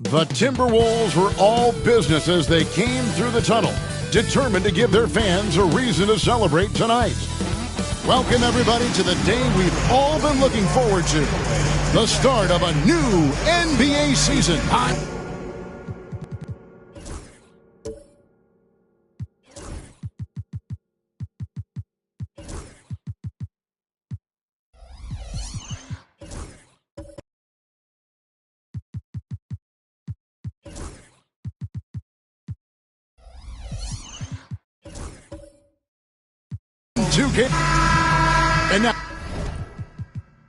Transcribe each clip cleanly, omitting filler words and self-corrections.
The Timberwolves were all business as they came through the tunnel, determined to give their fans a reason to celebrate tonight. Welcome, everybody, to the day we've all been looking forward to, the start of a new NBA season. And now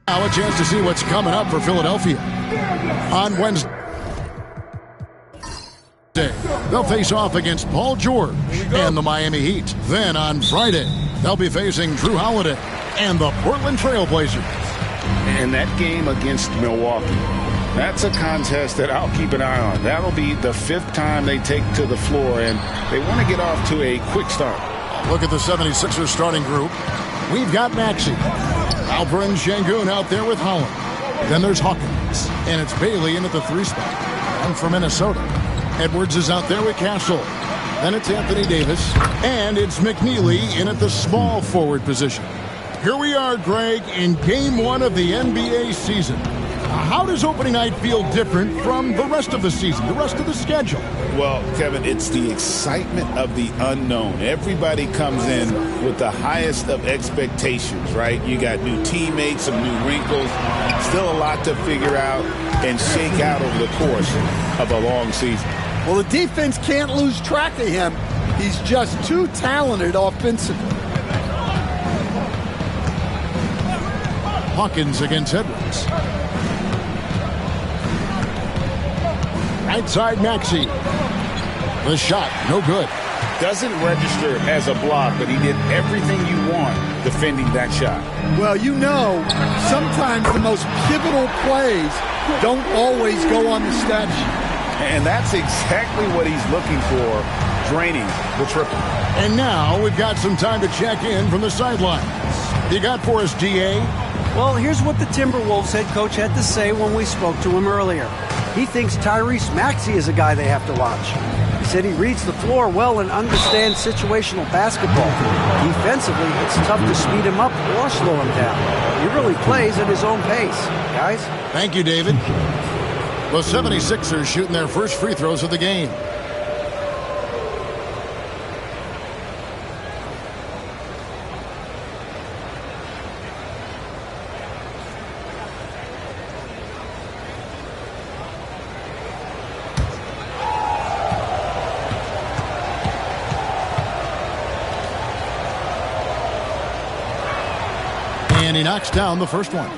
a chance to see what's coming up for Philadelphia. On Wednesday, they'll face off against Paul George and the Miami Heat. Then on Friday, they'll be facing Drew Holiday and the Portland Trail Blazers. And that game against Milwaukee, that's a contest that I'll keep an eye on. That'll be the 5th time they take to the floor, and they want to get off to a quick start. Look at the 76ers starting group. We've got Maxey, Alperen Şengün out there with Holland. Then there's Hawkins, and it's Bailey in at the 3 spot. And for Minnesota, Edwards is out there with Castle. Then it's Anthony Davis, and it's McNeely in at the small forward position. Here we are, Greg, in Game 1 of the NBA season. How does opening night feel different from the rest of the season, the rest of the schedule? Well, Kevin, it's the excitement of the unknown. Everybody comes in with the highest of expectations, right? You got new teammates, some new wrinkles, still a lot to figure out and shake out over the course of a long season. Well, the defense can't lose track of him. He's just too talented offensively. Hawkins against Edwards. Right side, Maxey. The shot, no good. Doesn't register as a block, but he did everything you want defending that shot. Well, you know, sometimes the most pivotal plays don't always go on the stat sheet. And that's exactly what he's looking for, draining the triple. And now we've got some time to check in from the sidelines. You got for us, DA? Well, here's what the Timberwolves head coach had to say when we spoke to him earlier. He thinks Tyrese Maxey is a guy they have to watch. He said he reads the floor well and understands situational basketball. Defensively, it's tough to speed him up or slow him down. He really plays at his own pace, guys. Thank you, David. The 76ers shooting their first free throws of the game. And he knocks down the first one.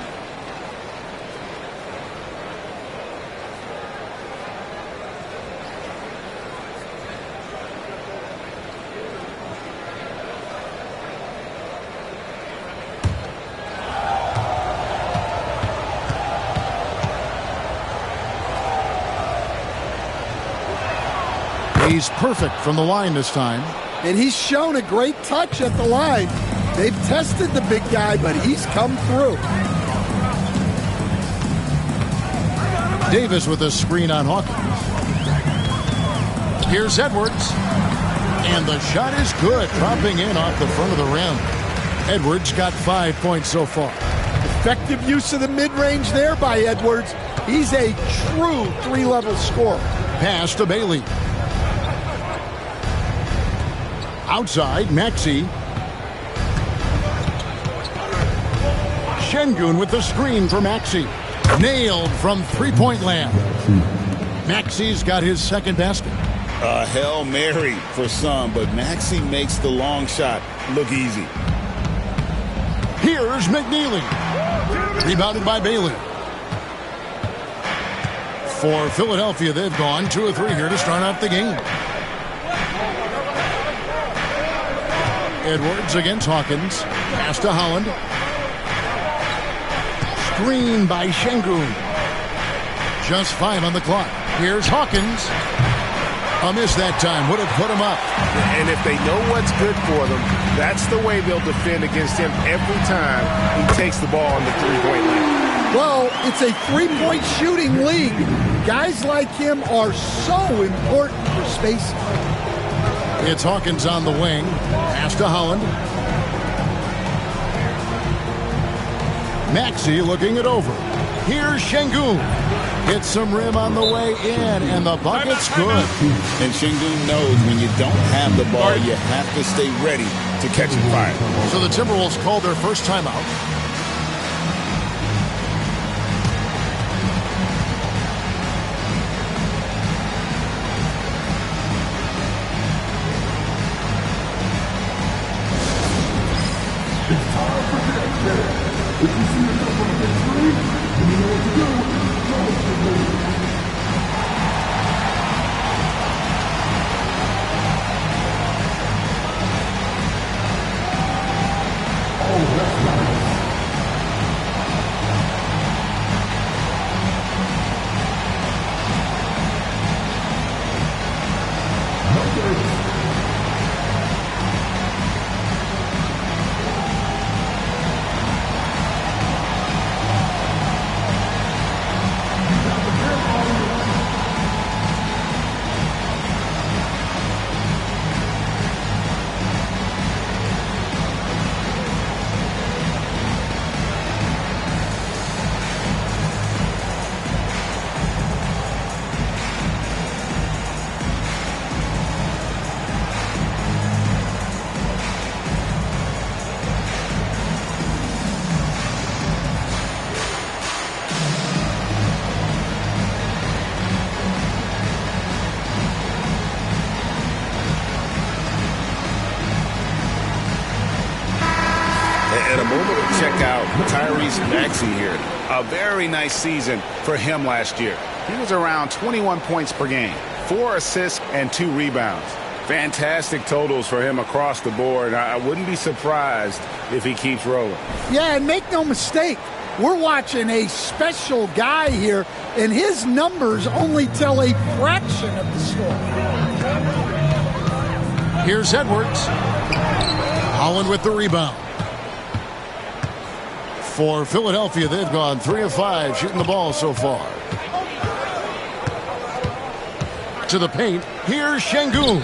He's perfect from the line this time. And he's shown a great touch at the line. They've tested the big guy, but he's come through. Davis with a screen on Hawkins. Here's Edwards. And the shot is good, dropping in off the front of the rim. Edwards got 5 points so far. Effective use of the mid-range there by Edwards. He's a true 3-level scorer. Pass to Bailey. Outside, Maxey. Şengün with the screen for Maxey. Nailed from three-point land. Maxey's got his second basket. A Hail Mary for some, but Maxey makes the long shot look easy. Here's McNeely. Rebounded by Bailey. For Philadelphia, they've gone 2 of 3 here to start out the game. Edwards against Hawkins. Pass to Holland. Screen by Şengün. Just 5 on the clock. Here's Hawkins. A miss that time. Would have put him up. And if they know what's good for them, that's the way they'll defend against him every time he takes the ball on the three-point line. Well, it's a three-point shooting league. Guys like him are so important for spacing. It's Hawkins on the wing. Pass to Holland. Maxey looking it over. Here's Şengün. Hits some rim on the way in, and the bucket's good. And Şengün knows when you don't have the ball, you have to stay ready to catch a fire. So the Timberwolves called their first timeout. If you see yourself on the big screen, and you know what to do, oh, that's nice. And a moment to check out Tyrese Maxey here. A very nice season for him last year. He was around 21 points per game, 4 assists and 2 rebounds. Fantastic totals for him across the board. I wouldn't be surprised if he keeps rolling. Yeah, and make no mistake, we're watching a special guy here, and his numbers only tell a fraction of the story. Here's Edwards. Holland with the rebound. For Philadelphia, they've gone 3 of 5 shooting the ball so far. To the paint, here's Şengün.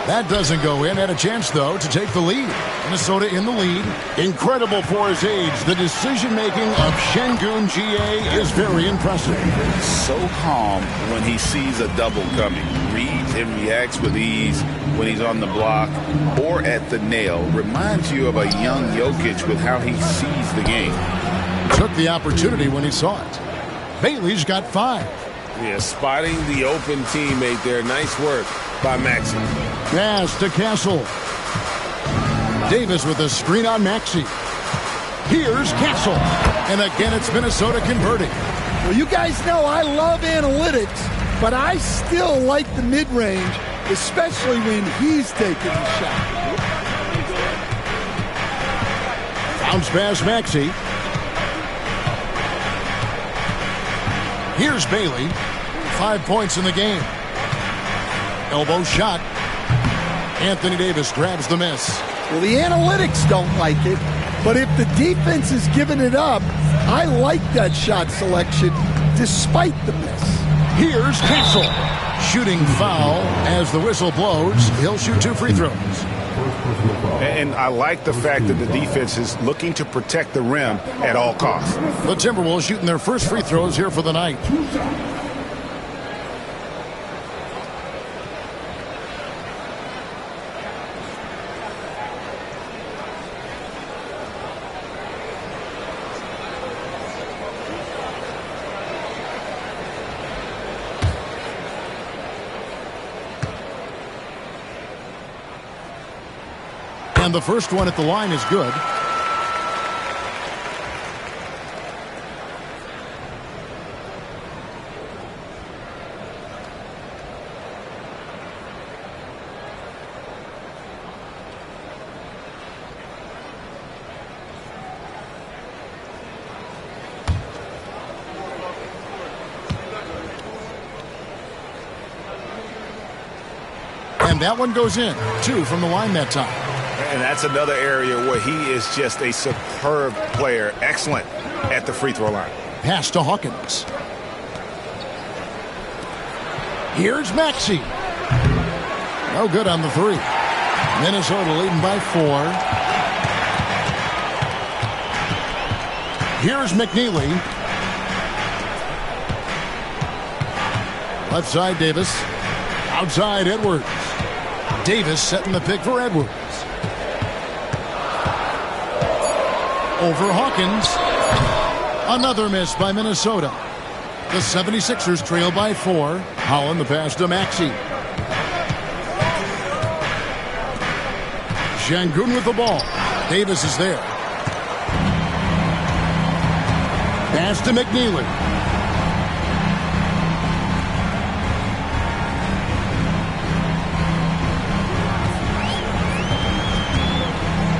That doesn't go in. Had a chance, though, to take the lead. Minnesota in the lead. Incredible for his age. The decision-making of Şengün, GA, is very impressive. So calm when he sees a double coming. Reads and reacts with ease when he's on the block or at the nail. Reminds you of a young Jokic with how he sees the game. Took the opportunity when he saw it. Bailey's got 5. Yeah, spotting the open teammate there. Nice work by Maxey. Pass to Castle. Davis with a screen on Maxey. Here's Castle. And again, it's Minnesota converting. Well, you guys know I love analytics, but I still like the mid-range, especially when he's taking the shot. Bounce pass Maxey. Here's Bailey. 5 points in the game. Elbow shot. Anthony Davis grabs the miss. Well, the analytics don't like it, but if the defense is giving it up, I like that shot selection despite the miss. Here's Castle. Shooting foul as the whistle blows. He'll shoot 2 free throws. And I like the fact that the defense is looking to protect the rim at all costs. The Timberwolves shooting their first free throws here for the night. And the first one at the line is good. And that one goes in. 2 from the line that time. And that's another area where he is just a superb player. Excellent at the free throw line. Pass to Hawkins. Here's Maxey. No good on the three. Minnesota leading by 4. Here's McNeely. Left side, Davis. Outside, Edwards. Davis setting the pick for Edwards. Over Hawkins. Another miss by Minnesota. The 76ers trail by 4. Holland the pass to Maxey. Şengün with the ball. Davis is there. Pass to McNeely.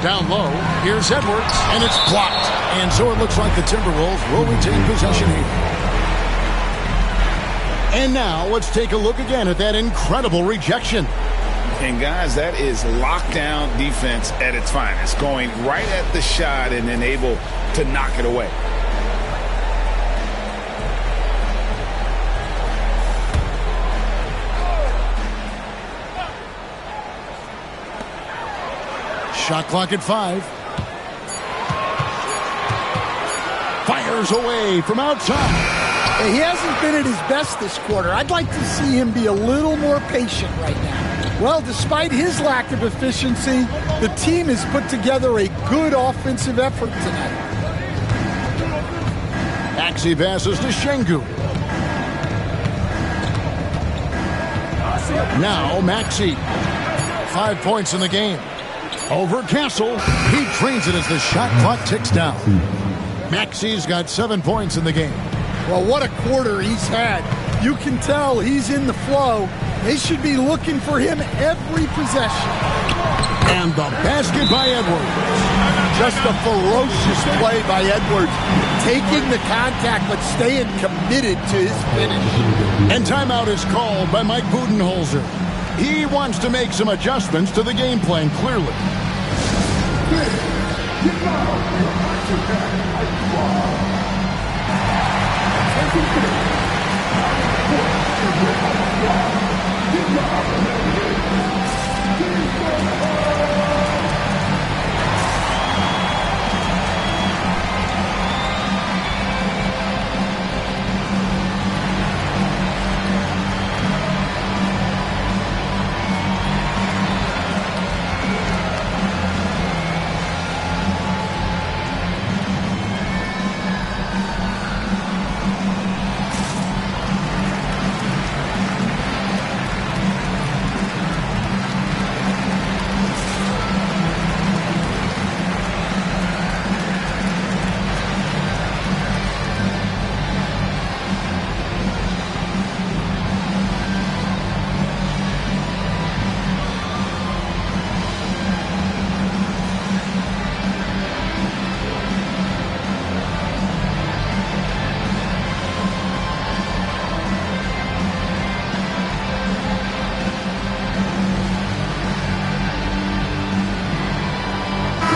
Down low, here's Edwards, and it's blocked. And so it looks like the Timberwolves will retain possession here. And now let's take a look again at that incredible rejection. And guys, that is lockdown defense at its finest. Going right at the shot and then able to knock it away. Shot clock at 5. Fires away from outside. He hasn't been at his best this quarter. I'd like to see him be a little more patient right now. Well, despite his lack of efficiency, the team has put together a good offensive effort tonight. Maxey passes to Şengün. Now Maxey. 5 points in the game. Over Castle. He drains it as the shot clock ticks down. Maxey's got 7 points in the game. Well, what a quarter he's had. You can tell he's in the flow. They should be looking for him every possession. And the basket by Edwards. Just a ferocious play by Edwards. Taking the contact, but staying committed to his finish. And timeout is called by Mike Budenholzer. He wants to make some adjustments to the game plan, clearly.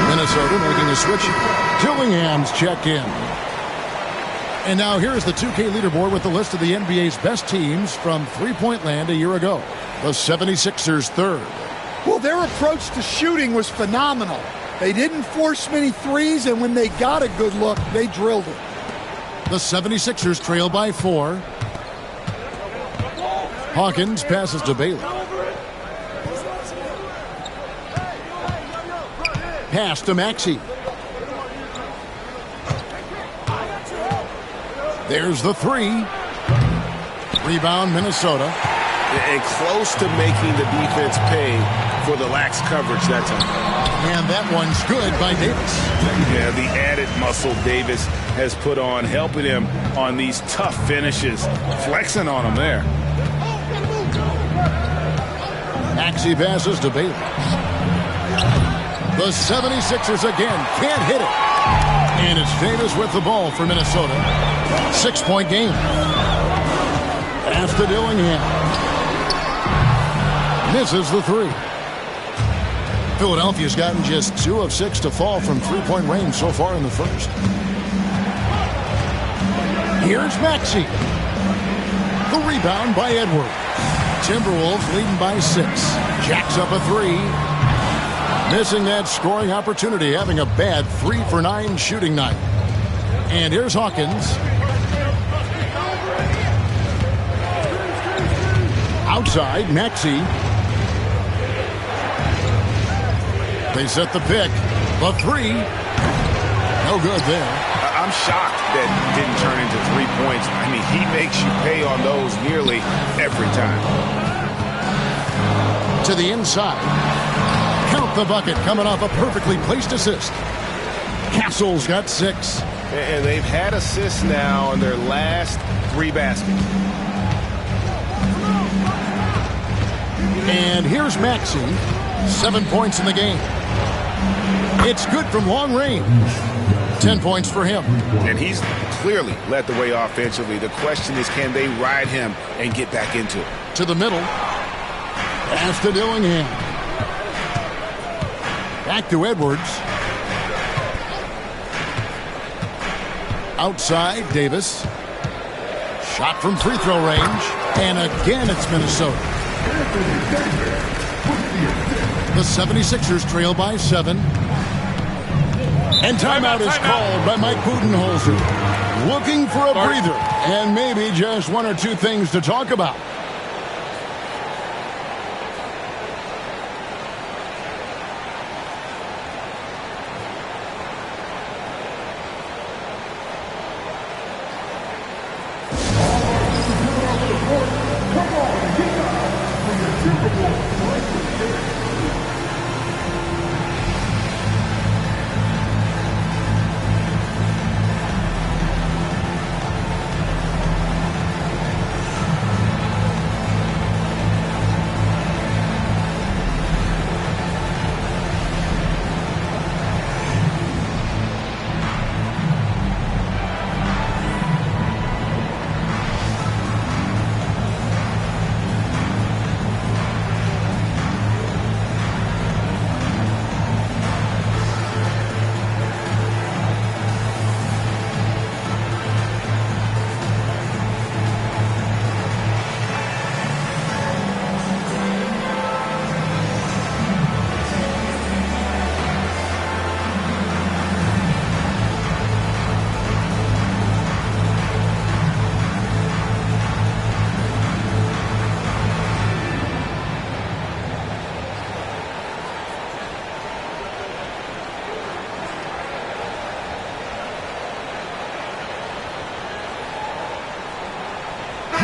Minnesota making a switch. Dillingham's checked in. And now here's the 2K leaderboard with the list of the NBA's best teams from three-point land a year ago. The 76ers third. Well, their approach to shooting was phenomenal. They didn't force many threes, and when they got a good look, they drilled it. The 76ers trail by 4. Hawkins passes to Bailey. Pass to Maxey. There's the 3. Rebound, Minnesota. And close to making the defense pay for the lax coverage that time. And that one's good by Davis. Yeah, the added muscle Davis has put on, helping him on these tough finishes, flexing on him there. Maxey passes to Bailey. The 76ers again can't hit it. And it's Davis with the ball for Minnesota. 6-point game. Pass to Dillingham. Misses the 3. Philadelphia's gotten just 2 of 6 to fall from three-point range so far in the first. Here's Maxey. The rebound by Edwards. Timberwolves leading by 6. Jacks up a 3. Missing that scoring opportunity, having a bad 3 for 9 shooting night. And here's Hawkins. Outside, Maxey. They set the pick. The 3. No good there. I'm shocked that didn't turn into 3 points. I mean, he makes you pay on those nearly every time. To the inside. Count the bucket coming off a perfectly placed assist. Castle's got 6. And they've had assists now on their last 3 baskets. And here's Maxey. 7 points in the game. It's good from long range. 10 points for him. And he's clearly led the way offensively. The question is, can they ride him and get back into it? To the middle. Pass to Dillingham. Back to Edwards. Outside, Davis. Shot from free throw range. And again, it's Minnesota. The 76ers trail by 7. And timeout is called by Mike Budenholzer. Looking for a breather and maybe just 1 or 2 things to talk about.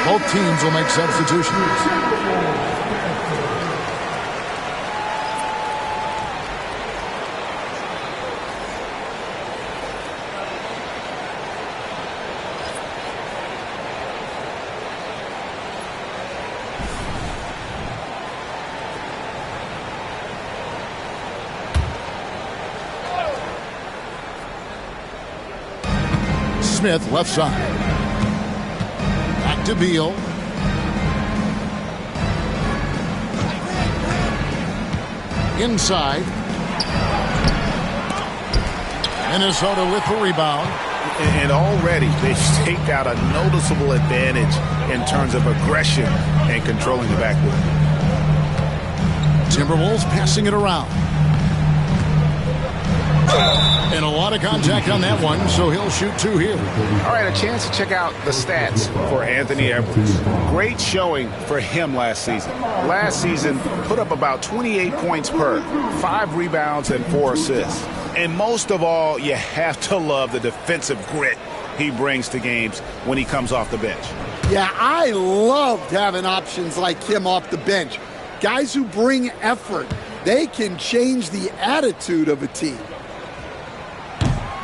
Both teams will make substitutions. Smith, left side. Back to Beal. Inside. Minnesota with the rebound. And already they've staked out a noticeable advantage in terms of aggression and controlling the backcourt. Timberwolves passing it around. And a lot of contact on that one, so he'll shoot 2 here. All right, a chance to check out the stats for Anthony Edwards. Great showing for him last season. Last season, put up about 28 points per, 5 rebounds and 4 assists. And most of all, you have to love the defensive grit he brings to games when he comes off the bench. Yeah, I loved having options like him off the bench. Guys who bring effort. They can change the attitude of a team.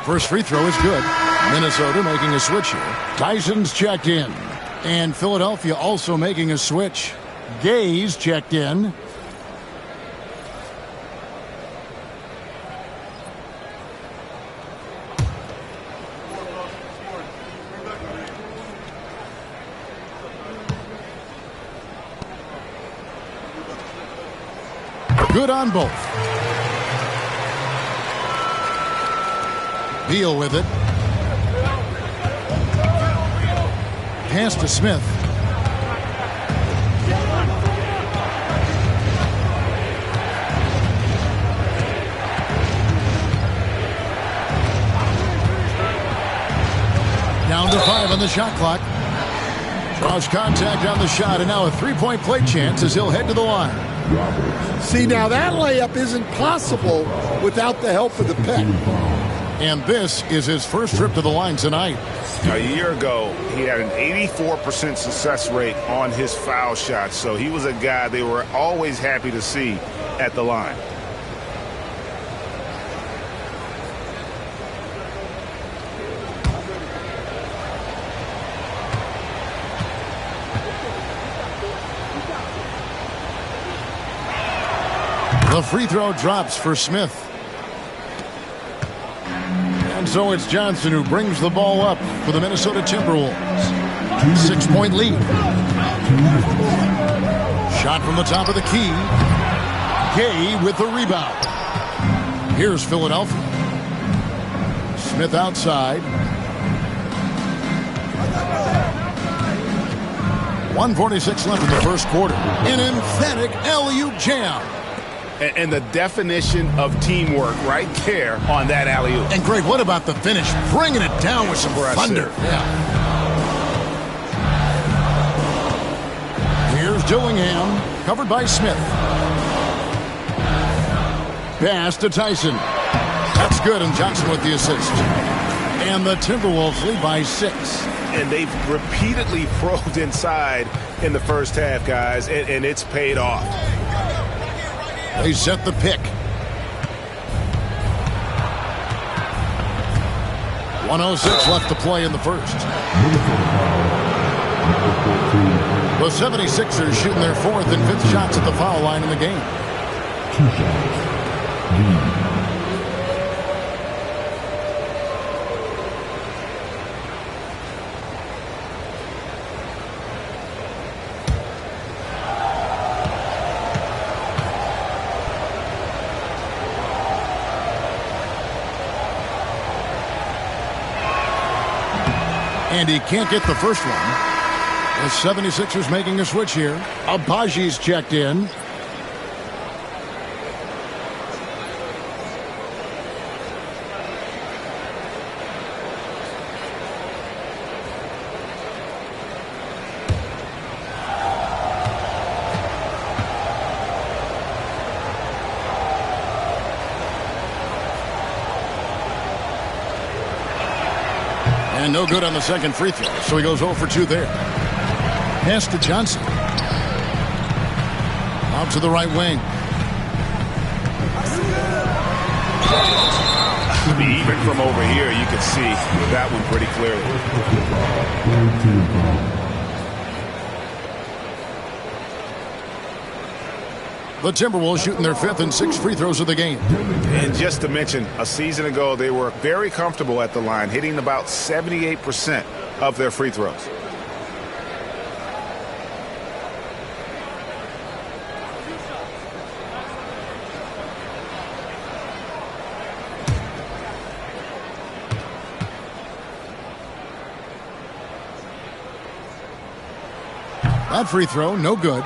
First free throw is good. Minnesota making a switch here. Tyson's checked in. And Philadelphia also making a switch. Gay's checked in. Good on both. Beal with it. Pass to Smith. running the shot clock. Draws contact on the shot, and now a three-point play chance as he'll head to the line. See, now that layup isn't possible without the help of the pick. And this is his first trip to the line tonight. A year ago, he had an 84% success rate on his foul shots, so he was a guy they were always happy to see at the line. The free throw drops for Smith. And so it's Johnson who brings the ball up for the Minnesota Timberwolves. 6-point lead. Shot from the top of the key. Gay with the rebound. Here's Philadelphia. Smith outside. 1:46 left in the first quarter. An emphatic alley-oop jam. And the definition of teamwork right there on that alley-oop. And Greg, what about the finish? Bringing it down with some thunder. Yeah. Here's Dillingham, covered by Smith. Pass to Tyson. That's good, and Johnson with the assist. And the Timberwolves lead by 6. And they've repeatedly probed inside in the first half, guys, and it's paid off. They set the pick. 1:06 left to play in the first. The 76ers shooting their 4th and 5th shots at the foul line in the game. 2 shots. Lead. And he can't get the first one. The 76ers making a switch here. Abaji's checked in. And no good on the second free throw, so he goes 0 for 2 there. Pass to Johnson. Out to the right wing. Even from over here, you can see that one pretty clearly. The Timberwolves shooting their 5th and 6th free throws of the game. And just to mention, a season ago, they were very comfortable at the line, hitting about 78% of their free throws. That free throw, no good.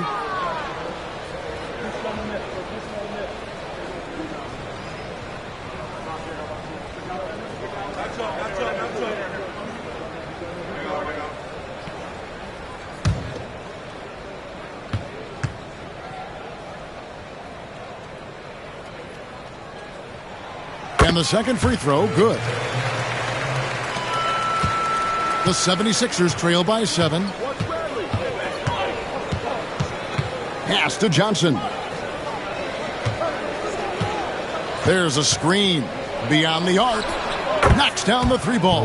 And the second free throw, good. The 76ers trail by 7. Pass to Johnson. There's a screen beyond the arc. Knocks down the 3-ball.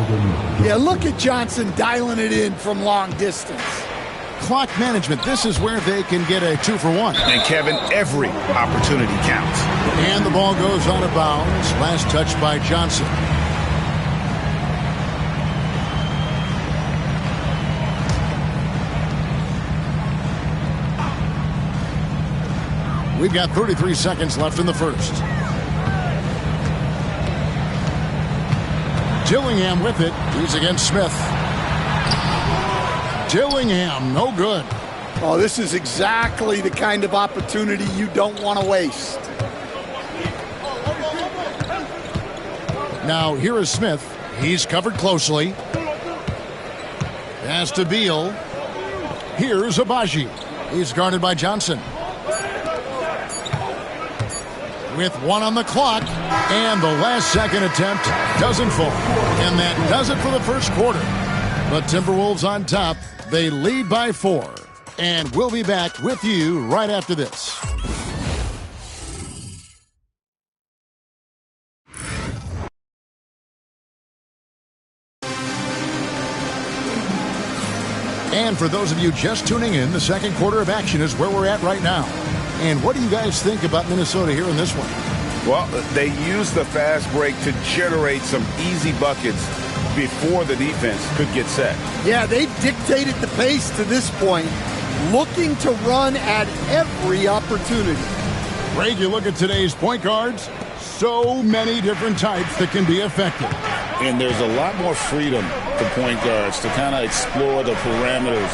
Yeah, look at Johnson dialing it in from long distance. Clock management. This is where they can get a 2 for 1. And Kevin, every opportunity counts. And the ball goes out of bounds. Last touch by Johnson. We've got 33 seconds left in the first. Dillingham with it. He's against Smith. Dillingham, no good. Oh, this is exactly the kind of opportunity you don't want to waste. Now, here is Smith. He's covered closely. Pass to Beal. Here's Abaji. He's guarded by Johnson. With 1 on the clock, and the last second attempt doesn't fall. And that does it for the first quarter. But Timberwolves on top. They lead by 4. And we'll be back with you right after this. And for those of you just tuning in, the second quarter of action is where we're at right now. And what do you guys think about Minnesota here in this one? Well, they use the fast break to generate some easy buckets before the defense could get set. Yeah, they've dictated the pace to this point, looking to run at every opportunity. Greg, you look at today's point guards, so many different types that can be effective. And there's a lot more freedom to point guards to kind of explore the parameters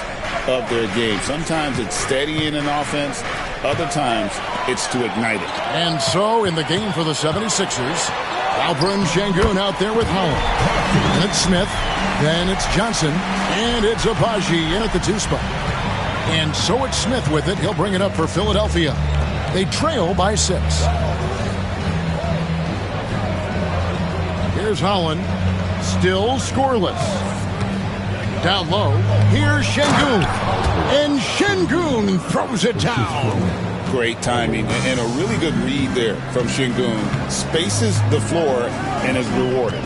of their game. Sometimes it's steadying an offense. Other times it's to ignite it. And so in the game for the 76ers, Alperen Şengün out there with Holland. And it's Smith. Then it's Johnson. And it's Abaji in at the 2 spot. And so it's Smith with it. He'll bring it up for Philadelphia. They trail by 6. Here's Holland. Still scoreless. Down low. Here's Şengün. And Şengün throws it down. Great timing and a really good read there from Şengün. Spaces the floor and is rewarded.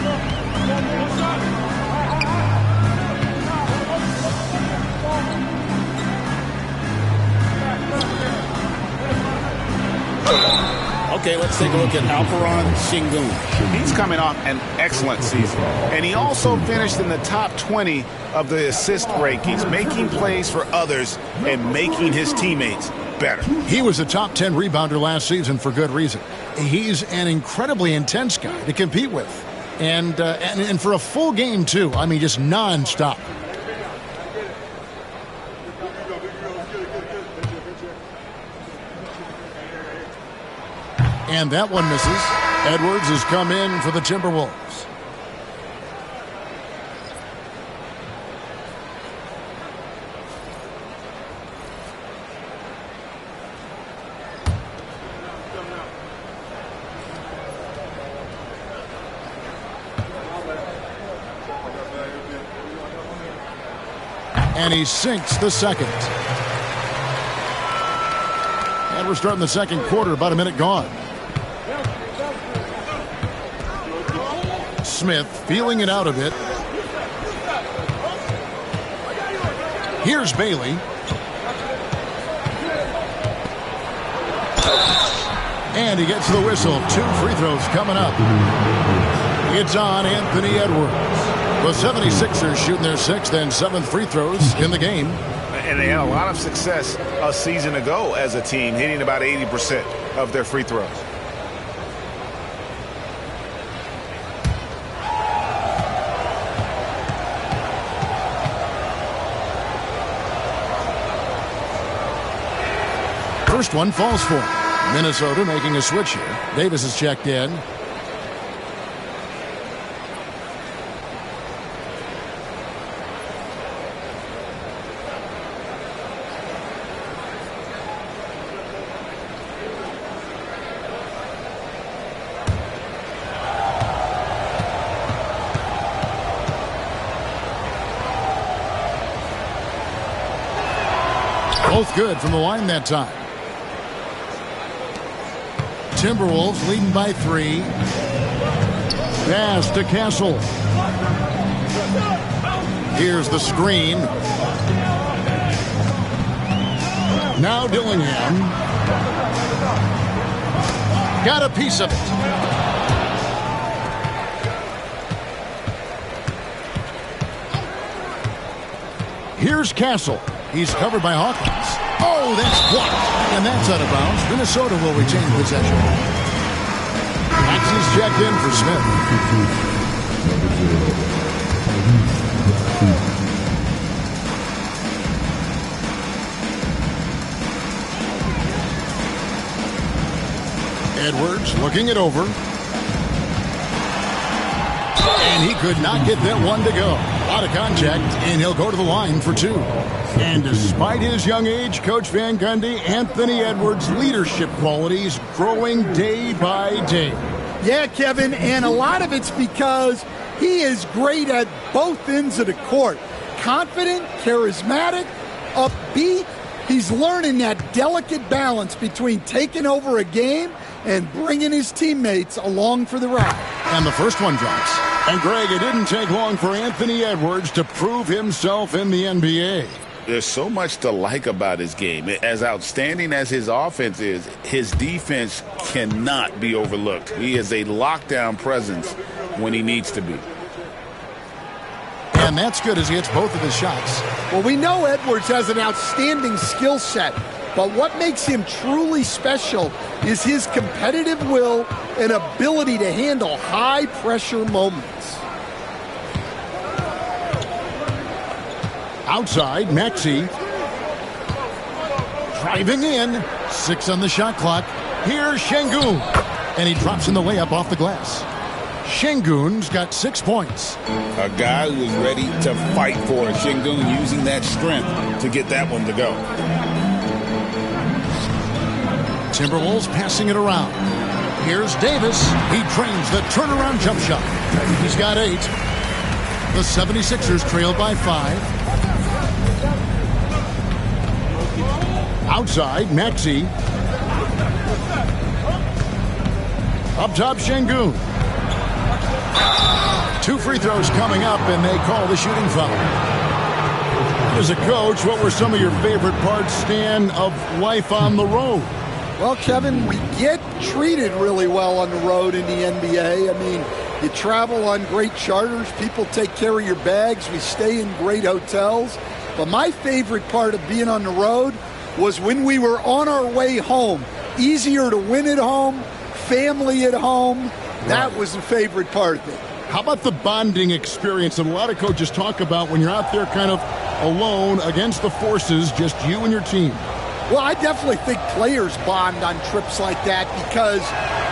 Okay, let's take a look at Alperen Şengün. He's coming off an excellent season. And he also finished in the top 20 of the assist rankings, making plays for others and making his teammates better. He was a top 10 rebounder last season for good reason. He's an incredibly intense guy to compete with. And for a full game, too. I mean, just nonstop. And that one misses. Edwards has come in for the Timberwolves. And he sinks the second. And we're starting the second quarter, about a minute gone. Smith feeling it out a bit. Here's Bailey. And he gets the whistle. 2 free throws coming up. It's on Anthony Edwards. The 76ers shooting their 6th and 7th free throws in the game. And they had a lot of success a season ago as a team, hitting about 80% of their free throws. First one falls for him. Minnesota making a switch here. Davis has checked in. Both good from the line that time. Timberwolves leading by 3. Pass to Castle. Here's the screen. Now Dillingham. Got a piece of it. Here's Castle. He's covered by Hawkins. Oh, that's blocked. And that's out of bounds. Minnesota will retain possession. Maxey's checked in for Smith. Edwards looking it over. And he could not get that one to go. A lot of contact, and he'll go to the line for 2. And despite his young age, Coach Van Gundy, Anthony Edwards' leadership qualities growing day by day. Yeah, Kevin, and a lot of it's because he is great at both ends of the court. Confident, charismatic, upbeat. He's learning that delicate balance between taking over a game and bringing his teammates along for the ride. And the first one drops. And, Greg, it didn't take long for Anthony Edwards to prove himself in the NBA. There's so much to like about his game. As outstanding as his offense is, his defense cannot be overlooked. He is a lockdown presence when he needs to be. And that's good as he hits both of his shots. Well, we know Edwards has an outstanding skill set, but what makes him truly special is his competitive will and ability to handle high-pressure moments. Outside, Maxey. Driving in. 6 on the shot clock. Here's Şengün. And he drops in the layup off the glass. Şengün's got 6 points. A guy who is ready to fight for it. Şengün using that strength to get that one to go. Timberwolves passing it around. Here's Davis. He trains the turnaround jump shot. He's got 8. The 76ers trail by 5. Outside, Maxey. Up top, Şengün. 2 free throws coming up, and they call the shooting foul. As a coach, what were some of your favorite parts, Stan, of life on the road? Well, Kevin, we get treated really well on the road in the NBA. I mean, you travel on great charters. People take care of your bags. We stay in great hotels. But my favorite part of being on the road was when we were on our way home. Easier to win at home, family at home. That was the favorite part of it. How about the bonding experience that a lot of coaches talk about when you're out there kind of alone against the forces, just you and your team? Well, I definitely think players bond on trips like that because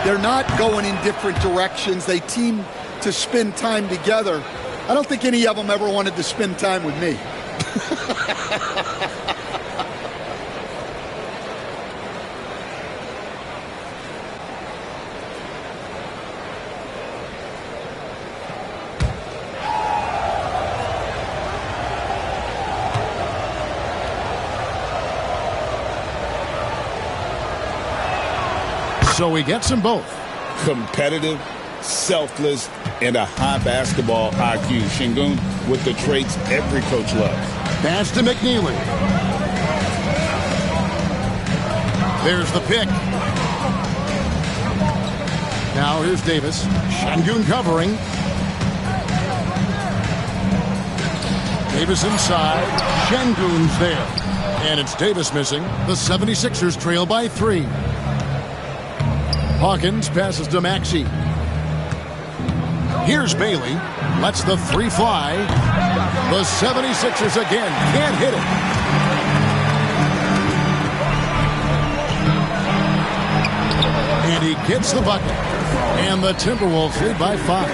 they're not going in different directions. They team to spend time together. I don't think any of them ever wanted to spend time with me. So he gets them both. Competitive, selfless, and a high basketball IQ. Şengün with the traits every coach loves. Pass to McNeely. There's the pick. Now here's Davis. Şengün covering. Davis inside. Şengün's there. And it's Davis missing. The 76ers trail by 3. Hawkins passes to Maxey. Here's Bailey. Lets the 3 fly. The 76ers again can't hit it. And he gets the bucket. And the Timberwolves lead by 5.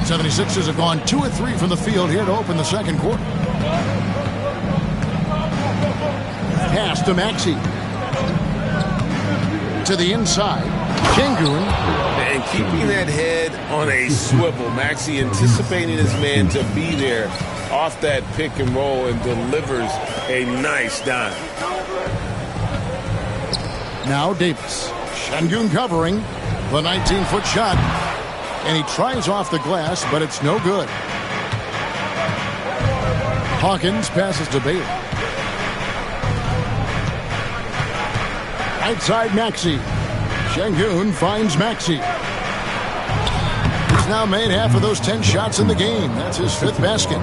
76ers have gone 2 of 3 from the field here to open the second quarter. Pass to Maxey. To the inside. Şengün. And keeping that head on a swivel. Maxey anticipating his man to be there off that pick and roll and delivers a nice dime. Now Davis. Şengün covering. The 19-foot shot. And he tries off the glass, but it's no good. Hawkins passes to Bailey. Outside Maxey. Şengün finds Maxey. He's now made half of those 10 shots in the game. That's his 5th basket.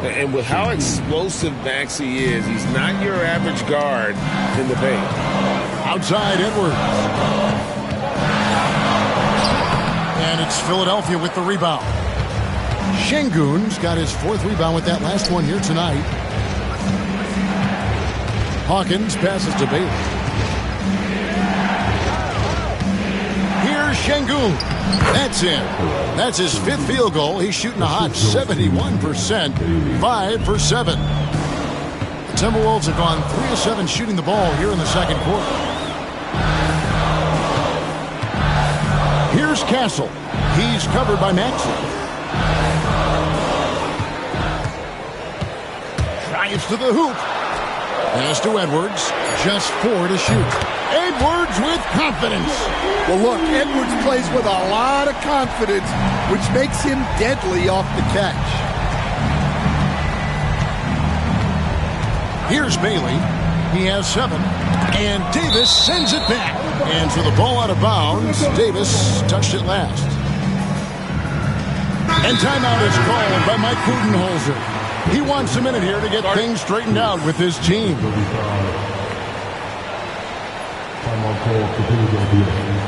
And with how explosive Maxey is, he's not your average guard in the paint. Outside Edwards. And it's Philadelphia with the rebound. Şengün's got his 4th rebound with that last one here tonight. Hawkins passes to Bailey. Here's Şengün. That's in. That's his 5th field goal. He's shooting a hot 71%, 5 for 7. The Timberwolves have gone 3 of 7 shooting the ball here in the second quarter. Here's Castle. He's covered by Maxey. Drives to the hoop. Pass to Edwards. Just 4 to shoot. Edwards with confidence. Well, look, Edwards plays with a lot of confidence, which makes him deadly off the catch. Here's Bailey. He has 7. And Davis sends it back. And for the ball out of bounds, Davis touched it last. And timeout is called by Mike Budenholzer. He wants a minute here to get things straightened out with his team. Timeout call for Philadelphia.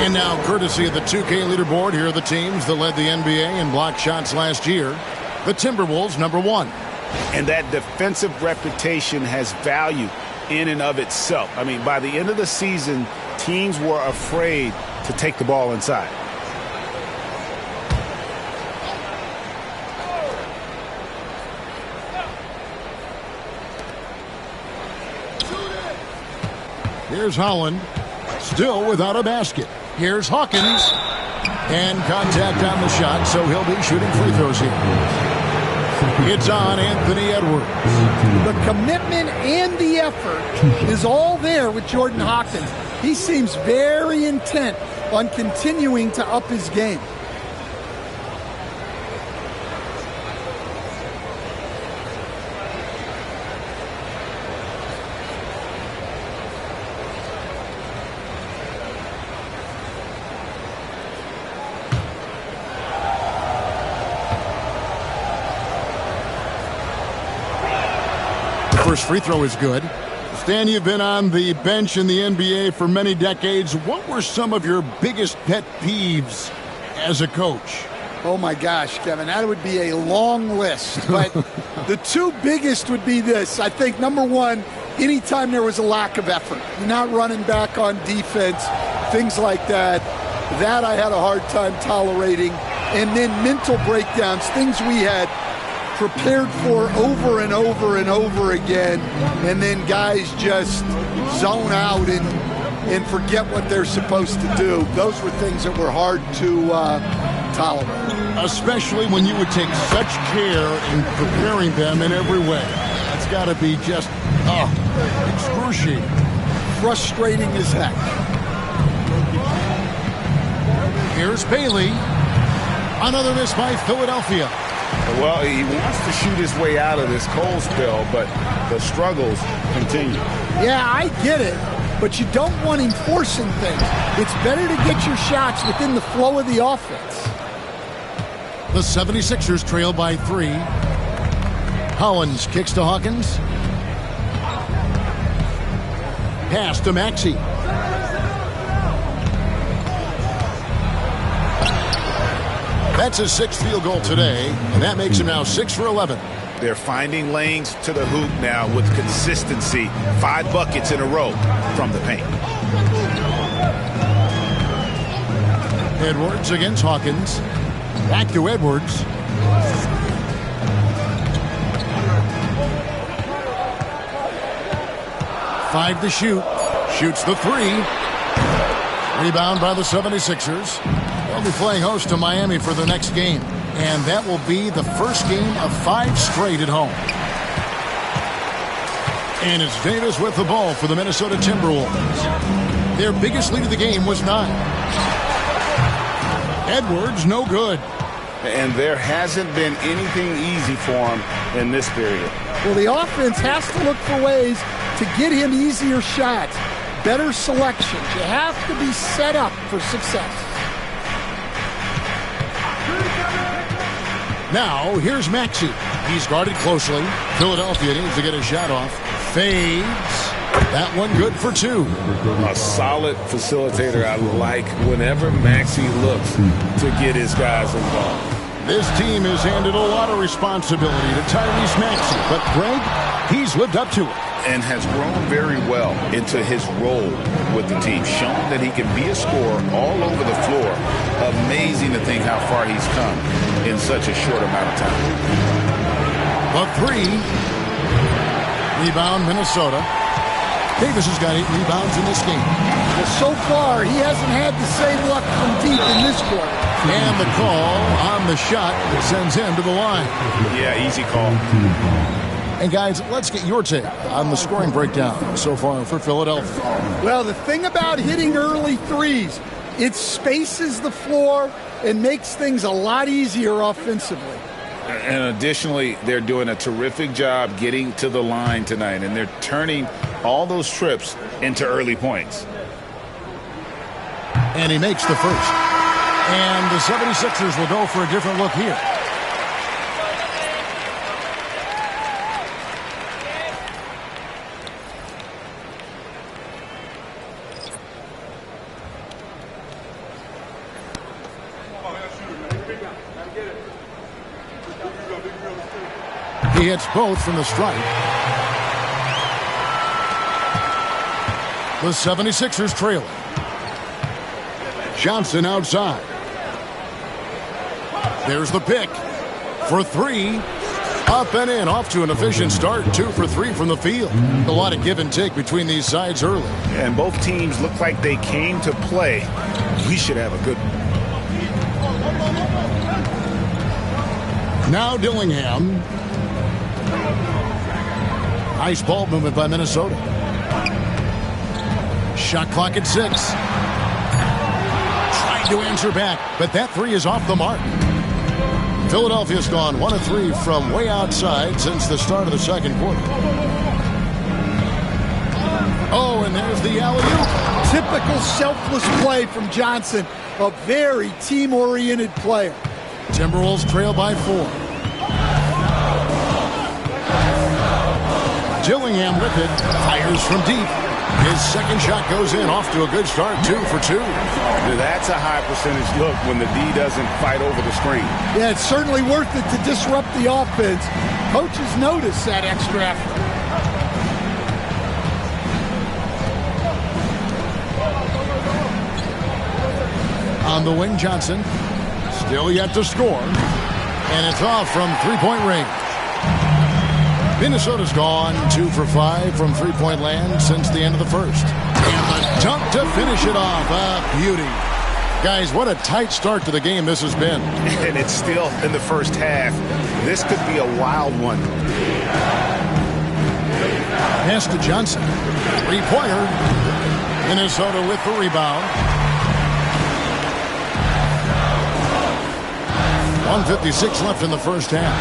And now, courtesy of the 2K leaderboard, here are the teams that led the NBA in block shots last year. The Timberwolves, number 1. And that defensive reputation has value in and of itself. I mean, by the end of the season, teams were afraid to take the ball inside. Here's Holland, still without a basket. Here's Hawkins. And contact on the shot, so he'll be shooting free throws here. It's on Anthony Edwards. The commitment and the effort is all there with Jordan Hawkins. He seems very intent on continuing to up his game. First free throw is good. Stan, you've been on the bench in the NBA for many decades. What were some of your biggest pet peeves as a coach? Oh, my gosh, Kevin, that would be a long list. But the 2 biggest would be this. I think, number 1, anytime there was a lack of effort, you're not running back on defense, things like that. That I had a hard time tolerating. And then mental breakdowns, things we had prepared for over and over and over again, and then guys just zone out and forget what they're supposed to do. Those were things that were hard to tolerate. Especially when you would take such care in preparing them in every way. That's got to be just excruciating. Frustrating as heck. Here's Bailey. Another miss by Philadelphia. Well, he wants to shoot his way out of this cold spell, but the struggles continue. Yeah, I get it, but you don't want him forcing things. It's better to get your shots within the flow of the offense. The 76ers trail by 3. Hollins kicks to Hawkins. Pass to Maxey. That's his 6th field goal today, and that makes him now 6 for 11. They're finding lanes to the hoop now with consistency. 5 buckets in a row from the paint. Edwards against Hawkins. Back to Edwards. Five to shoot. Shoots the 3. Rebound by the 76ers. They'll be playing host to Miami for the next game. And that will be the first game of 5 straight at home. And it's Davis with the ball for the Minnesota Timberwolves. Their biggest lead of the game was 9. Edwards, no good. And there hasn't been anything easy for him in this period. Well, the offense has to look for ways to get him easier shots, better selections. You have to be set up for success. Now, here's Maxey. He's guarded closely. Philadelphia needs to get a shot off. Fades. That one good for two. A solid facilitator. I like whenever Maxey looks to get his guys involved. This team has handed a lot of responsibility to Tyrese Maxey, but Greg, he's lived up to it. And has grown very well into his role with the team, shown that he can be a scorer all over the floor. Amazing to think how far he's come in such a short amount of time. The three. Rebound, Minnesota. Davis has got 8 rebounds in this game. Well, so far, he hasn't had the same luck from deep in this quarter. And the call on the shot that sends him to the line. Yeah, easy call. And guys, let's get your take on the scoring breakdown so far for Philadelphia. Well, the thing about hitting early threes, it spaces the floor and makes things a lot easier offensively. And additionally, they're doing a terrific job getting to the line tonight, and they're turning all those trips into early points. And he makes the first. And the 76ers will go for a different look here. He hits both from the stripe. The 76ers trailing. Johnson outside. There's the pick for three. Up and in, off to an efficient start. 2 for 3 from the field. A lot of give and take between these sides early. And both teams look like they came to play. We should have a good one. Now Dillingham. Nice ball movement by Minnesota. Shot clock at 6. Trying to answer back, but that three is off the mark. Philadelphia's gone 1 of 3 from way outside since the start of the second quarter. Oh, and there's the alley-oop. Typical selfless play from Johnson, a very team-oriented player. Timberwolves trail by 4. Dillingham with it, fires from deep. His second shot goes in, off to a good start, 2 for 2. That's a high percentage look when the D doesn't fight over the screen. Yeah, it's certainly worth it to disrupt the offense. Coaches notice that extra effort. On the wing, Johnson. Still yet to score. And it's off from three-point range. Minnesota's gone 2 for 5 from three-point land since the end of the first. And the dunk to finish it off. A beauty. Guys, what a tight start to the game this has been. And it's still in the first half. This could be a wild one. Pass to Johnson. Three-pointer. Minnesota with the rebound. 1:56 left in the first half.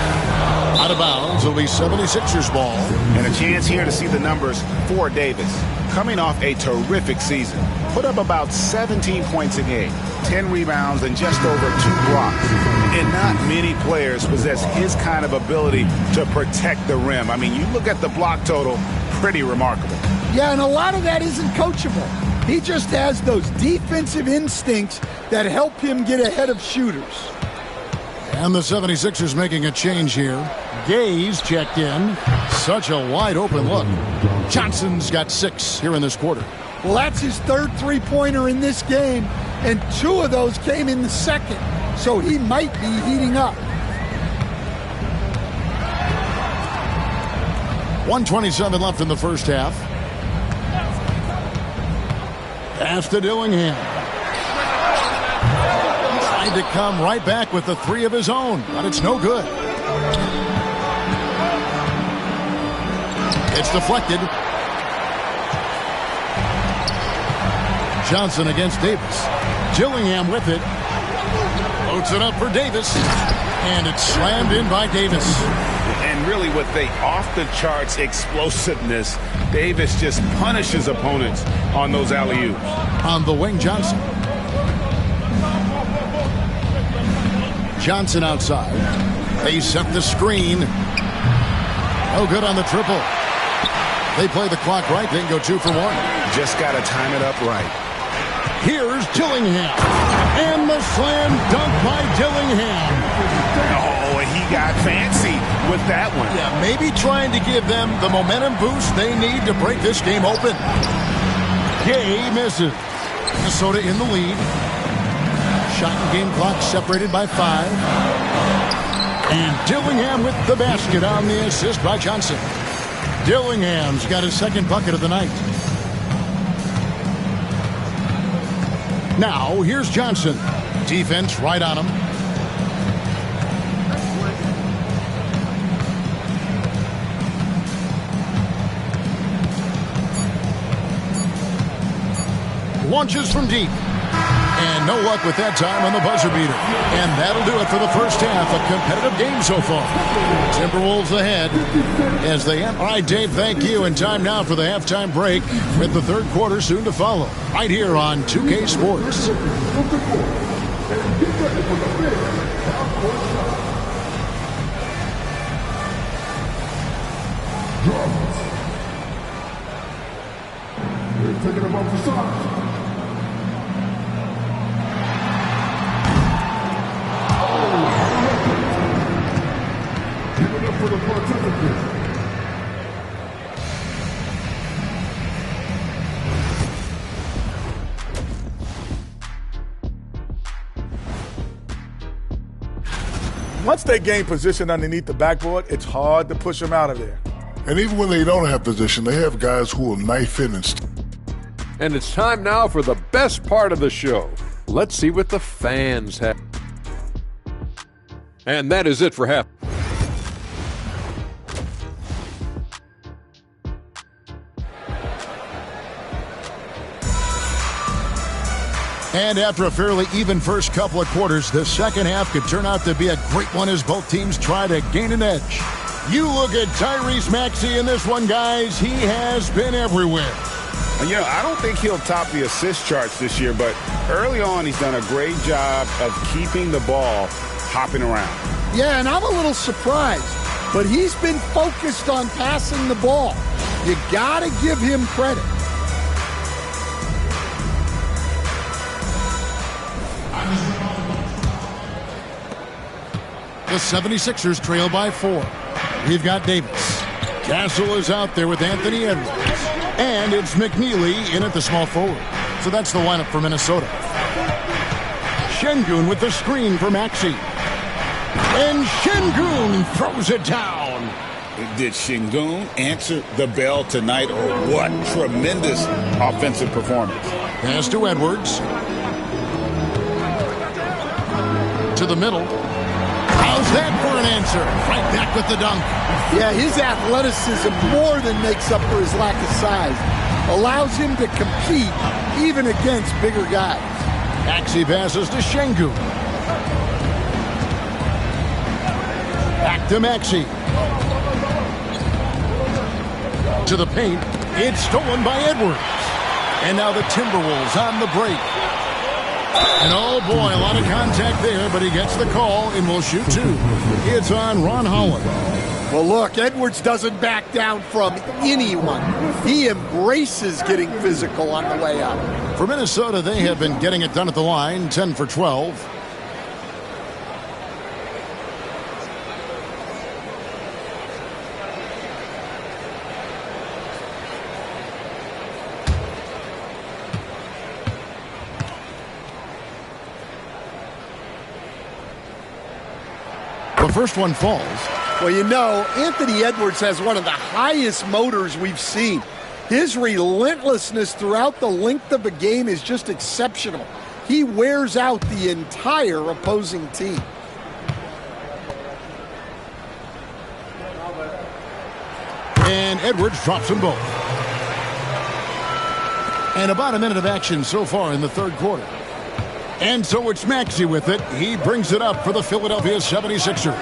Out of bounds, it'll be 76ers ball. And a chance here to see the numbers for Davis. Coming off a terrific season. Put up about 17 points a game, 10 rebounds, and just over 2 blocks. And not many players possess his kind of ability to protect the rim. I mean, you look at the block total, pretty remarkable. Yeah, and a lot of that isn't coachable. He just has those defensive instincts that help him get ahead of shooters. And the 76ers making a change here. Gaze checked in. Such a wide open look. Johnson's got 6 here in this quarter. Well, that's his third three-pointer in this game, and 2 of those came in the second, so he might be heating up. 1:27 left in the first half. Pass to Dillingham. Tried to come right back with the 3 of his own, but it's no good. It's deflected. Johnson against Davis. Dillingham with it. Loads it up for Davis. And it's slammed in by Davis. And really with the off-the-charts explosiveness, Davis just punishes opponents on those alley-oops. On the wing, Johnson. Johnson outside. They set the screen. No good on the triple. They play the clock right. They can go 2 for 1. Just got to time it up right. Here's Dillingham. And the slam dunk by Dillingham. Oh, he got fancy with that one. Yeah, maybe trying to give them the momentum boost they need to break this game open. Gay misses. Minnesota in the lead. Shot and game clock separated by 5. And Dillingham with the basket on the assist by Johnson. Dillingham's got his second bucket of the night. Now, here's Johnson. Defense right on him. Launches from deep. And no luck with that time on the buzzer beater. And that'll do it for the first half. A competitive game so far. Timberwolves ahead as they end. All right, Dave, thank you. And time now for the halftime break with the third quarter soon to follow. Right here on 2K Sports. They're taking him off the side. For the participant. Once they gain position underneath the backboard, it's hard to push them out of there. And even when they don't have position, they have guys who will knife in and And it's time now for the best part of the show. Let's see what the fans have. And that is it for half. And after a fairly even first couple of quarters, the second half could turn out to be a great one as both teams try to gain an edge. You look at Tyrese Maxey in this one, guys. He has been everywhere. You know, I don't think he'll top the assist charts this year, but early on he's done a great job of keeping the ball hopping around. Yeah, and I'm a little surprised, but he's been focused on passing the ball. You got to give him credit. The 76ers trail by 4. We've got Davis. Castle is out there with Anthony Edwards. And it's McNeely in at the small forward. So that's the lineup for Minnesota. Şengün with the screen for Maxey. And Şengün throws it down. Did Şengün answer the bell tonight or what? Tremendous offensive performance. Pass to Edwards. To the middle. How's that for an answer? Right back with the dunk. Yeah, his athleticism more than makes up for his lack of size. Allows him to compete even against bigger guys. Maxey passes to Şengün. Back to Maxey. To the paint. It's stolen by Edwards. And now the Timberwolves on the break. And oh boy, a lot of contact there, but he gets the call and will shoot 2. It's on Ron Holland. Well, look, Edwards doesn't back down from anyone. He embraces getting physical on the way up. For Minnesota, they have been getting it done at the line, 10 for 12. The first one falls. Well, you know, Anthony Edwards has one of the highest motors we've seen. His relentlessness throughout the length of a game is just exceptional. He wears out the entire opposing team. And Edwards drops them both. And about a minute of action so far in the third quarter. And so it's Maxey with it. He brings it up for the Philadelphia 76ers.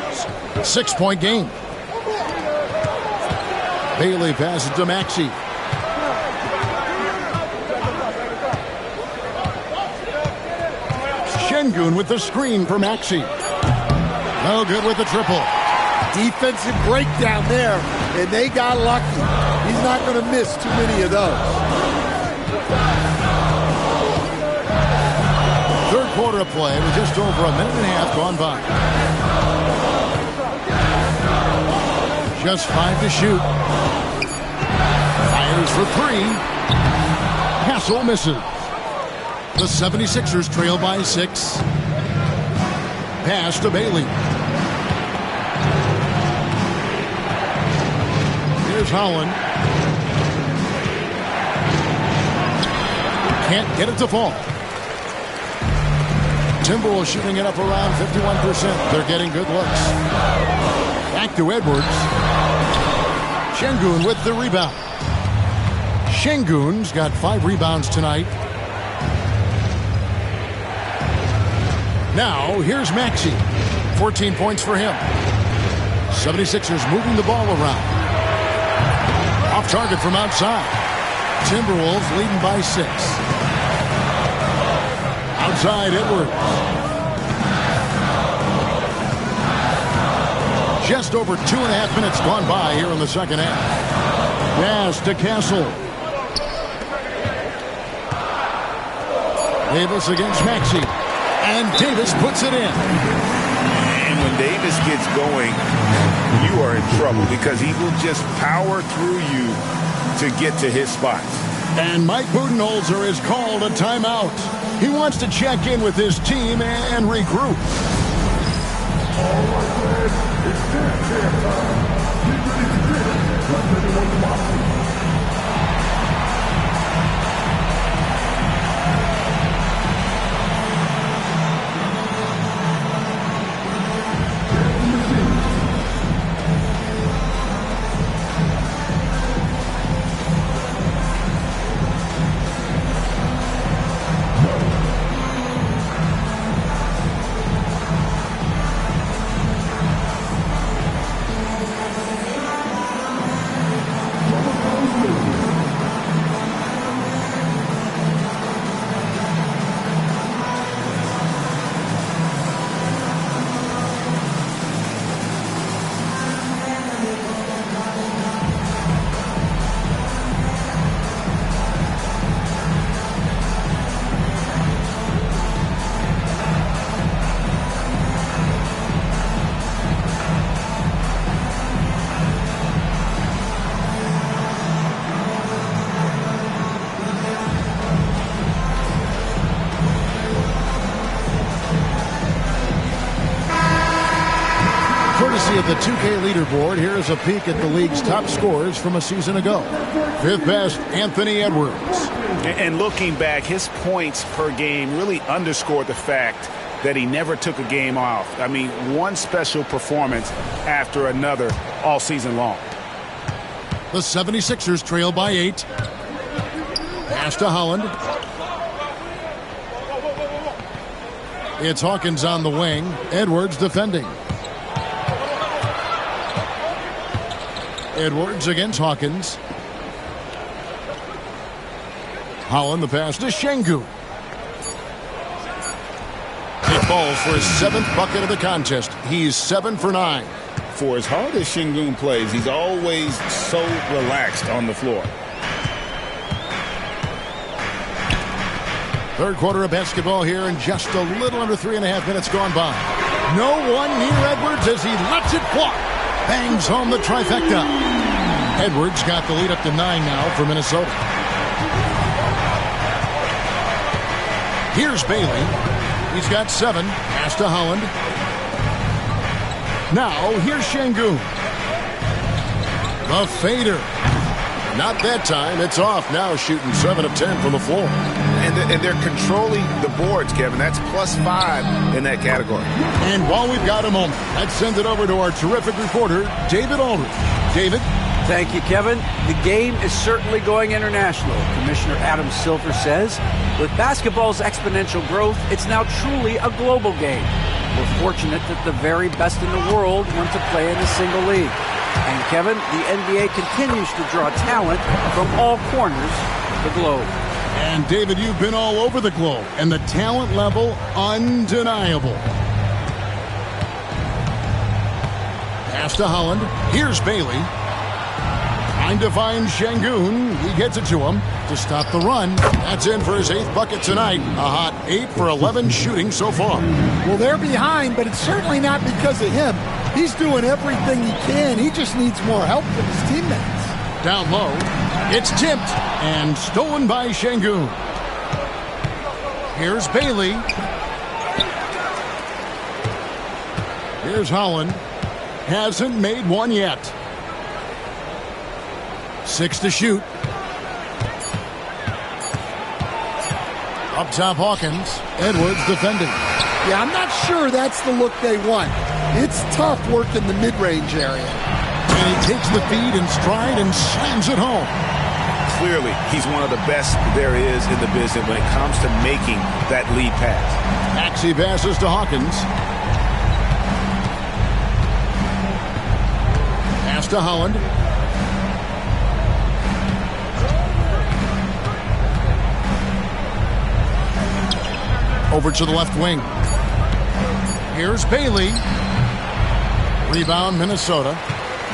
6-point game. Bailey passes to Maxey. Şengün with the screen for Maxey. No good with the triple. Defensive breakdown there, and they got lucky. He's not going to miss too many of those. Third quarter of play with just over a minute and a half gone by. Just 5 to shoot. Fires for 3. Hassel misses. The 76ers trail by 6. Pass to Bailey. Here's Holland. Can't get it to fall. Timberwolves shooting it up around 51%. They're getting good looks. Back to Edwards. Şengün with the rebound. Şengün's got 5 rebounds tonight. Now, here's Maxey. 14 points for him. 76ers moving the ball around. Off target from outside. Timberwolves leading by 6. Outside, Edwards. Just over 2.5 minutes gone by here in the second half. Pass to Castle. Davis against Maxey. And Davis puts it in. And when Davis gets going, you are in trouble because he will just power through you to get to his spots. And Mike Budenholzer has called a timeout. He wants to check in with his team and regroup. All right, man. It's damn time. Get ready to get it. Let everyone watch. Of the 2K leaderboard, here's a peek at the league's top scorers from a season ago. 5th best, Anthony Edwards. And looking back, his points per game really underscored the fact that he never took a game off. I mean, one special performance after another all season long. The 76ers trail by 8. Pass to Holland. It's Hawkins on the wing. Edwards defending. Edwards against Hawkins. Holland the pass to Şengün. It falls for his 7th bucket of the contest. He's 7 for 9. For as hard as Şengün plays, he's always so relaxed on the floor. Third quarter of basketball here and just a little under 3.5 minutes gone by. No one near Edwards as he lets it fly. Bangs home the trifecta. Edwards got the lead up to 9 now for Minnesota. Here's Bailey. He's got 7. Pass to Holland. Now, here's Şengün. The fader. Not that time. It's off now, shooting 7 of 10 from the floor. And they're controlling the boards, Kevin. That's +5 in that category. And while we've got a moment, let's send it over to our terrific reporter, David Aldridge. David? Thank you, Kevin. The game is certainly going international. Commissioner Adam Silver says, with basketball's exponential growth, it's now truly a global game. We're fortunate that the very best in the world want to play in a single league. And Kevin, the NBA continues to draw talent from all corners of the globe. And David, you've been all over the globe, and the talent level undeniable. Pass to Holland. Here's Bailey. Trying to find Şengün. He gets it to him to stop the run. That's in for his 8th bucket tonight. A hot 8 for 11 shooting so far. Well, they're behind, but it's certainly not because of him. He's doing everything he can. He just needs more help from his teammates. Down low. It's tipped and stolen by Şengün. Here's Bailey. Here's Holland. Hasn't made one yet. 6 to shoot. Up top, Hawkins. Edwards defending. Yeah, I'm not sure that's the look they want. It's tough working the mid-range area. And he takes the feed in stride and slams it home. Clearly, he's one of the best there is in the business when it comes to making that lead pass. Maxey passes to Hawkins. Pass to Holland. Over to the left wing. Here's Bailey. Rebound, Minnesota.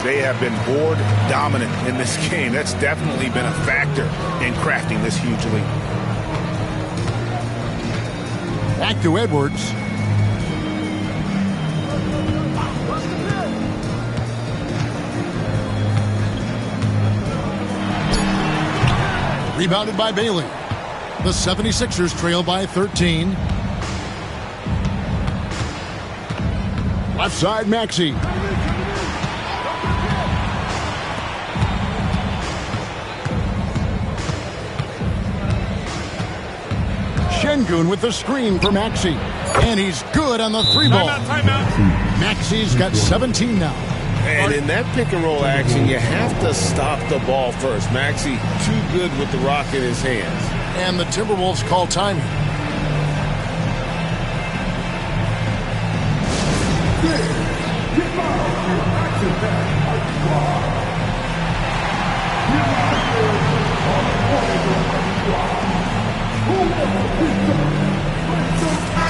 They have been board dominant in this game. That's definitely been a factor in crafting this huge lead. Back to Edwards. Rebounded by Bailey. The 76ers trail by 13. Left side, Maxey. Şengün with the screen for Maxey. And he's good on the 3-ball. Maxey's got 17 now. And in that pick and roll action, you have to stop the ball first. Maxey too good with the rock in his hands. And the Timberwolves call timing.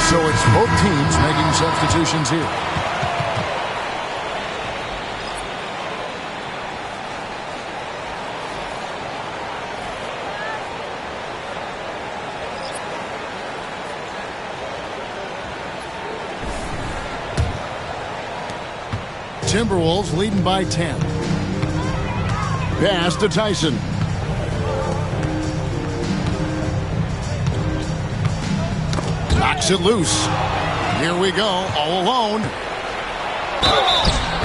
So it's both teams making substitutions here. Timberwolves leading by 10. Pass to Tyson. Knocks it loose. Here we go, all alone.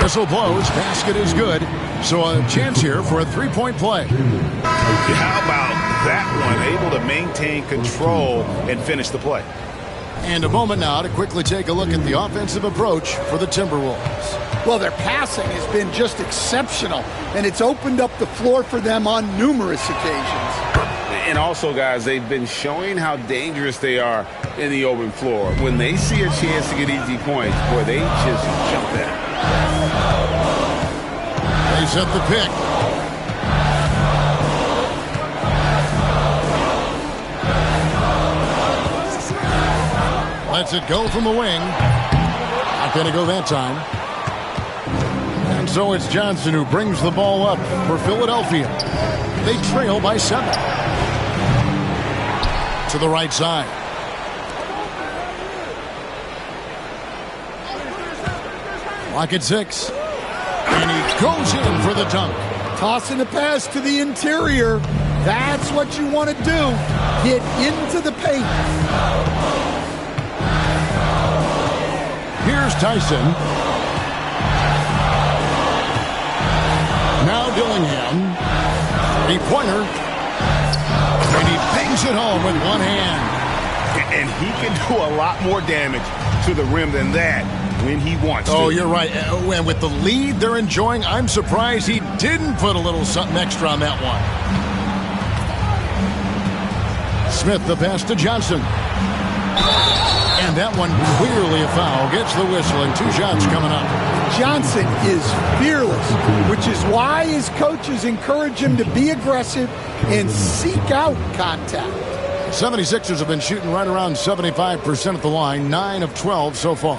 Whistle blows, basket is good. So a chance here for a three-point play. How about that one? Able to maintain control and finish the play. And a moment now to quickly take a look at the offensive approach for the Timberwolves. Well, their passing has been just exceptional, and it's opened up the floor for them on numerous occasions. And also, guys, they've been showing how dangerous they are in the open floor. When they see a chance to get easy points, boy, they just jump at it. They set the pick. Lets it go from the wing. Not going to go that time. And so it's Johnson who brings the ball up for Philadelphia. They trail by 7. To the right side. Clock at 6. And he goes in for the dunk. Tossing the pass to the interior. That's what you want to do. Get into the paint. Here's Tyson. Now Dillingham. 3-pointer. And he bangs it home with one hand. And he can do a lot more damage to the rim than that when he wants to. Oh, you're right. And with the lead they're enjoying, I'm surprised he didn't put a little something extra on that one. Smith, the pass to Johnson. And that one clearly a foul. Gets the whistle and 2 shots coming up. Johnson is fearless, which is why his coaches encourage him to be aggressive and seek out contact. 76ers have been shooting right around 75% at the line, 9 of 12 so far.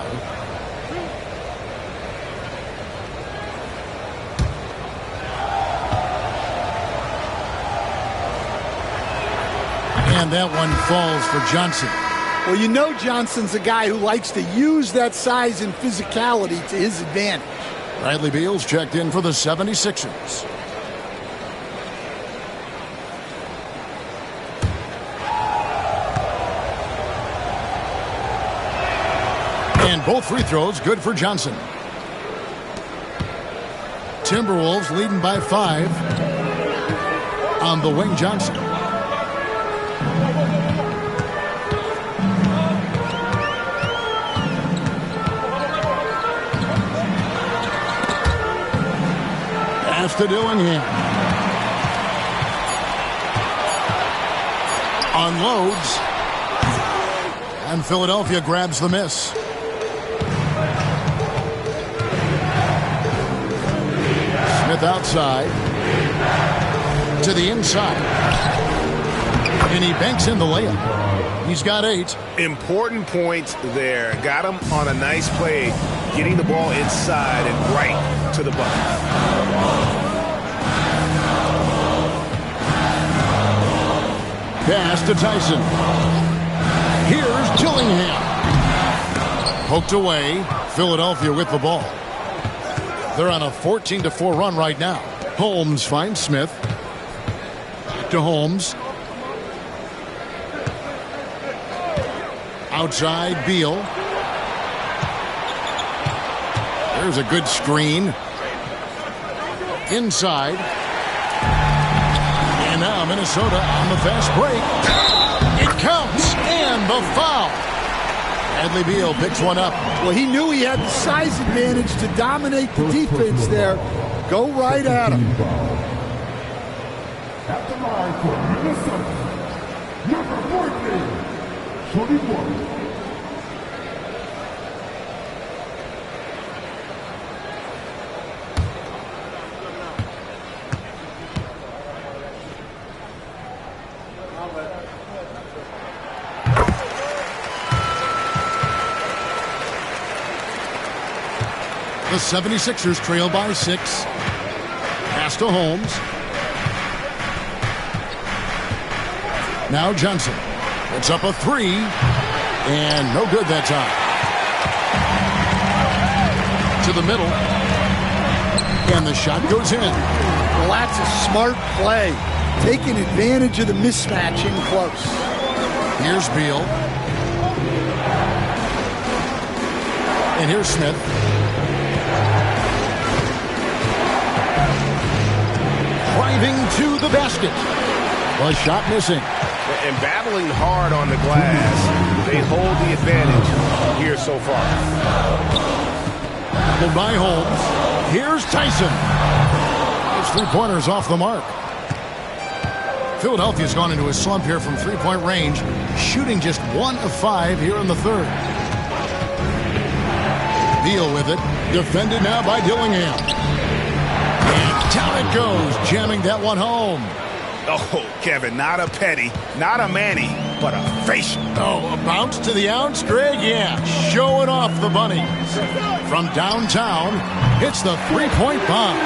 And that one falls for Johnson. Well, you know Johnson's a guy who likes to use that size and physicality to his advantage. Bradley Beal's checked in for the 76ers. And both free throws good for Johnson. Timberwolves leading by 5 on the wing. Johnson. Pass to Dillingham. Unloads. And Philadelphia grabs the miss. Smith outside to the inside, and he banks in the layup. He's got 8. Important points there. Got him on a nice play, getting the ball inside and right to the bucket. Pass to Tyson. Here's Dillingham. Poked away. Philadelphia with the ball. They're on a 14-4 run right now. Holmes finds Smith. Back to Holmes. Outside, Beal. There's a good screen. Inside. And now Minnesota on the fast break. It counts, and the foul. Bradley Beal picks one up. Well, he knew he had the size advantage to dominate the defense there. Go right at him. At the line for Minnesota, number 14, 21. The 76ers trail by 6. Pass to Holmes. Now Johnson. It's up a 3. And no good that time. To the middle. And the shot goes in. Well, that's a smart play. Taking advantage of the mismatch in close. Here's Beal. And here's Smith. Driving to the basket. A shot missing. And battling hard on the glass, they hold the advantage here so far. Pulled by Holmes. Here's Tyson. His 3-pointers off the mark. Philadelphia's gone into a slump here from 3-point range, shooting just 1 of 5 here in the third. Beal with it. Defended now by Dillingham. And down it goes, jamming that one home. Oh, Kevin, not a petty, not a Manny, but a facial. Oh, a bounce to the ounce, Greg? Yeah, showing off the bunnies. From downtown, it's the 3-point bomb.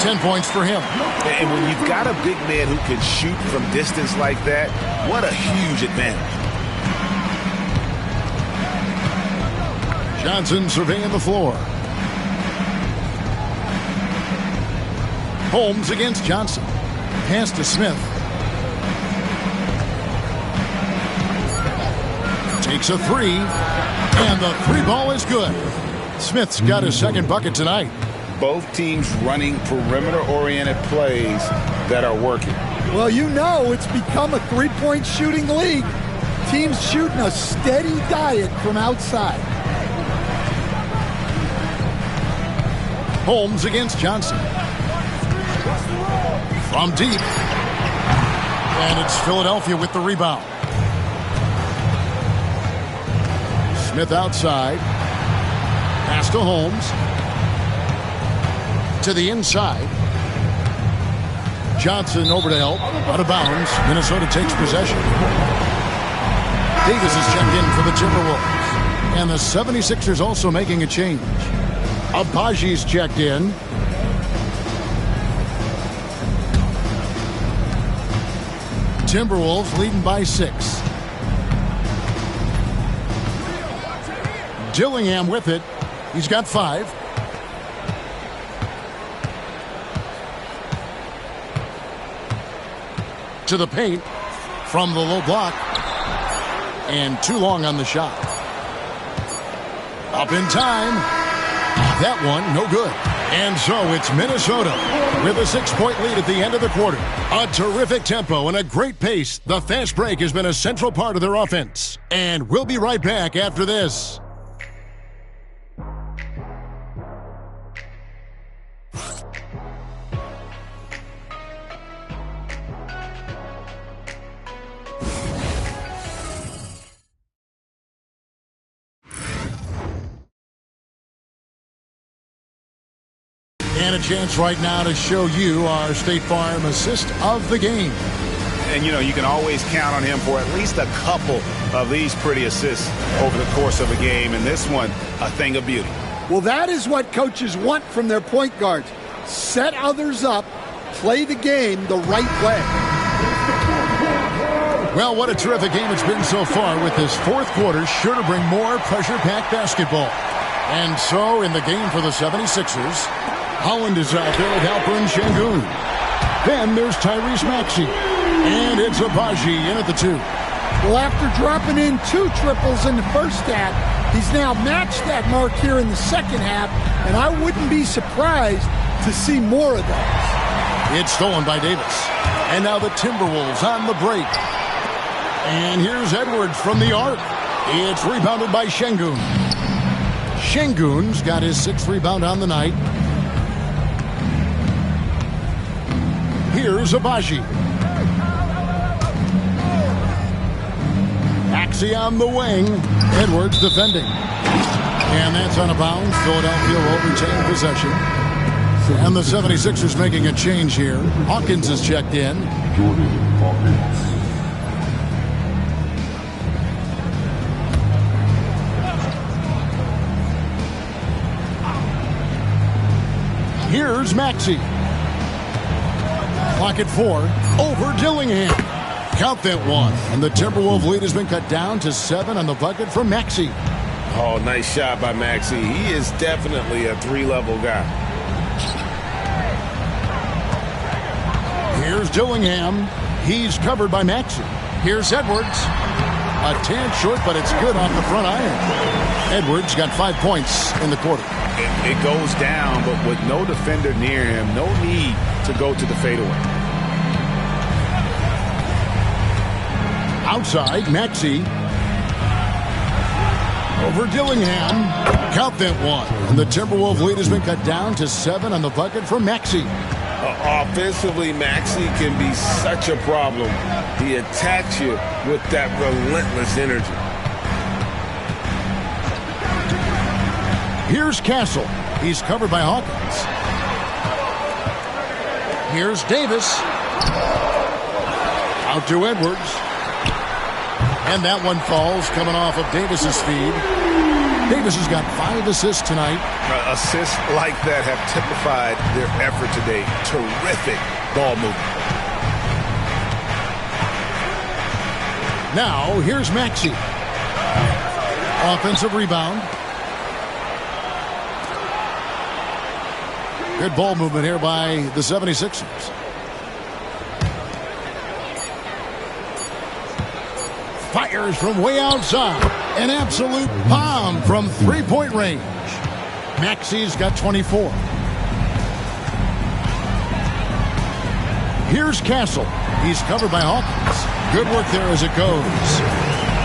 10 points for him. And when you've got a big man who can shoot from distance like that, what a huge advantage. Johnson surveying the floor. Holmes against Johnson. Pass to Smith. Takes a 3. And the 3-ball is good. Smith's got his second bucket tonight. Both teams running perimeter-oriented plays that are working. Well, you know it's become a 3-point shooting league. team's shooting a steady diet from outside. Holmes against Johnson. From deep. And it's Philadelphia with the rebound. Smith outside. Pass to Holmes. To the inside. Johnson over to help. Out of bounds. Minnesota takes possession. Davis is checked in for the Timberwolves. And the 76ers also making a change. Abaji's checked in. Timberwolves leading by 6. Dillingham with it. He's got 5. To the paint from the low block. And too long on the shot. Up in time. That one, no good. And so it's Minnesota with a 6-point lead at the end of the quarter. A terrific tempo and a great pace. The fast break has been a central part of their offense. And we'll be right back after this. And a chance right now to show you our State Farm assist of the game. And, you know, you can always count on him for at least a couple of these pretty assists over the course of a game. And this one, a thing of beauty. Well, that is what coaches want from their point guards. Set others up, play the game the right way. Well, what a terrific game it's been so far, with this fourth quarter sure to bring more pressure-packed basketball. And so in the game for the 76ers, Holland is out there with Alperen Sengun. Then there's Tyrese Maxey. And it's Abaji in at the 2. Well, after dropping in 2 triples in the first half, he's now matched that mark here in the second half, and I wouldn't be surprised to see more of those. It's stolen by Davis. And now the Timberwolves on the break. And here's Edwards from the arc. It's rebounded by Sengun. Sengun's got his 6th rebound on the night. Here's Abaji. Maxey on the wing. Edwards defending. And that's out of bounds. Philadelphia will retain possession. And the 76ers making a change here. Hawkins is checked in. Jordan Hawkins. Here's Maxey. Clock at 4. Over Dillingham. Count that one. And the Timberwolves lead has been cut down to 7 on the bucket from Maxey. Oh, nice shot by Maxey. He is definitely a 3-level guy. Here's Dillingham. He's covered by Maxey. Here's Edwards. A tad short, but it's good off the front iron. Edwards got 5 points in the quarter. It goes down, but with no defender near him, no need to go to the fadeaway. Outside, Maxey. Over Dillingham. Count that one. And the Timberwolves lead has been cut down to 7 on the bucket from Maxey. Offensively, Maxey can be such a problem. He attacks you with that relentless energy. Here's Castle. He's covered by Hawkins. Here's Davis. Out to Edwards. And that one falls, coming off of Davis's feed. Davis has got 5 assists tonight. Assists like that have typified their effort today. Terrific ball movement. Now, here's Maxey. Offensive rebound. Good ball movement here by the 76ers. Fires from way outside. An absolute bomb from 3-point range. Maxey's got 24. Here's Castle. He's covered by Hawkins. Good work there as it goes.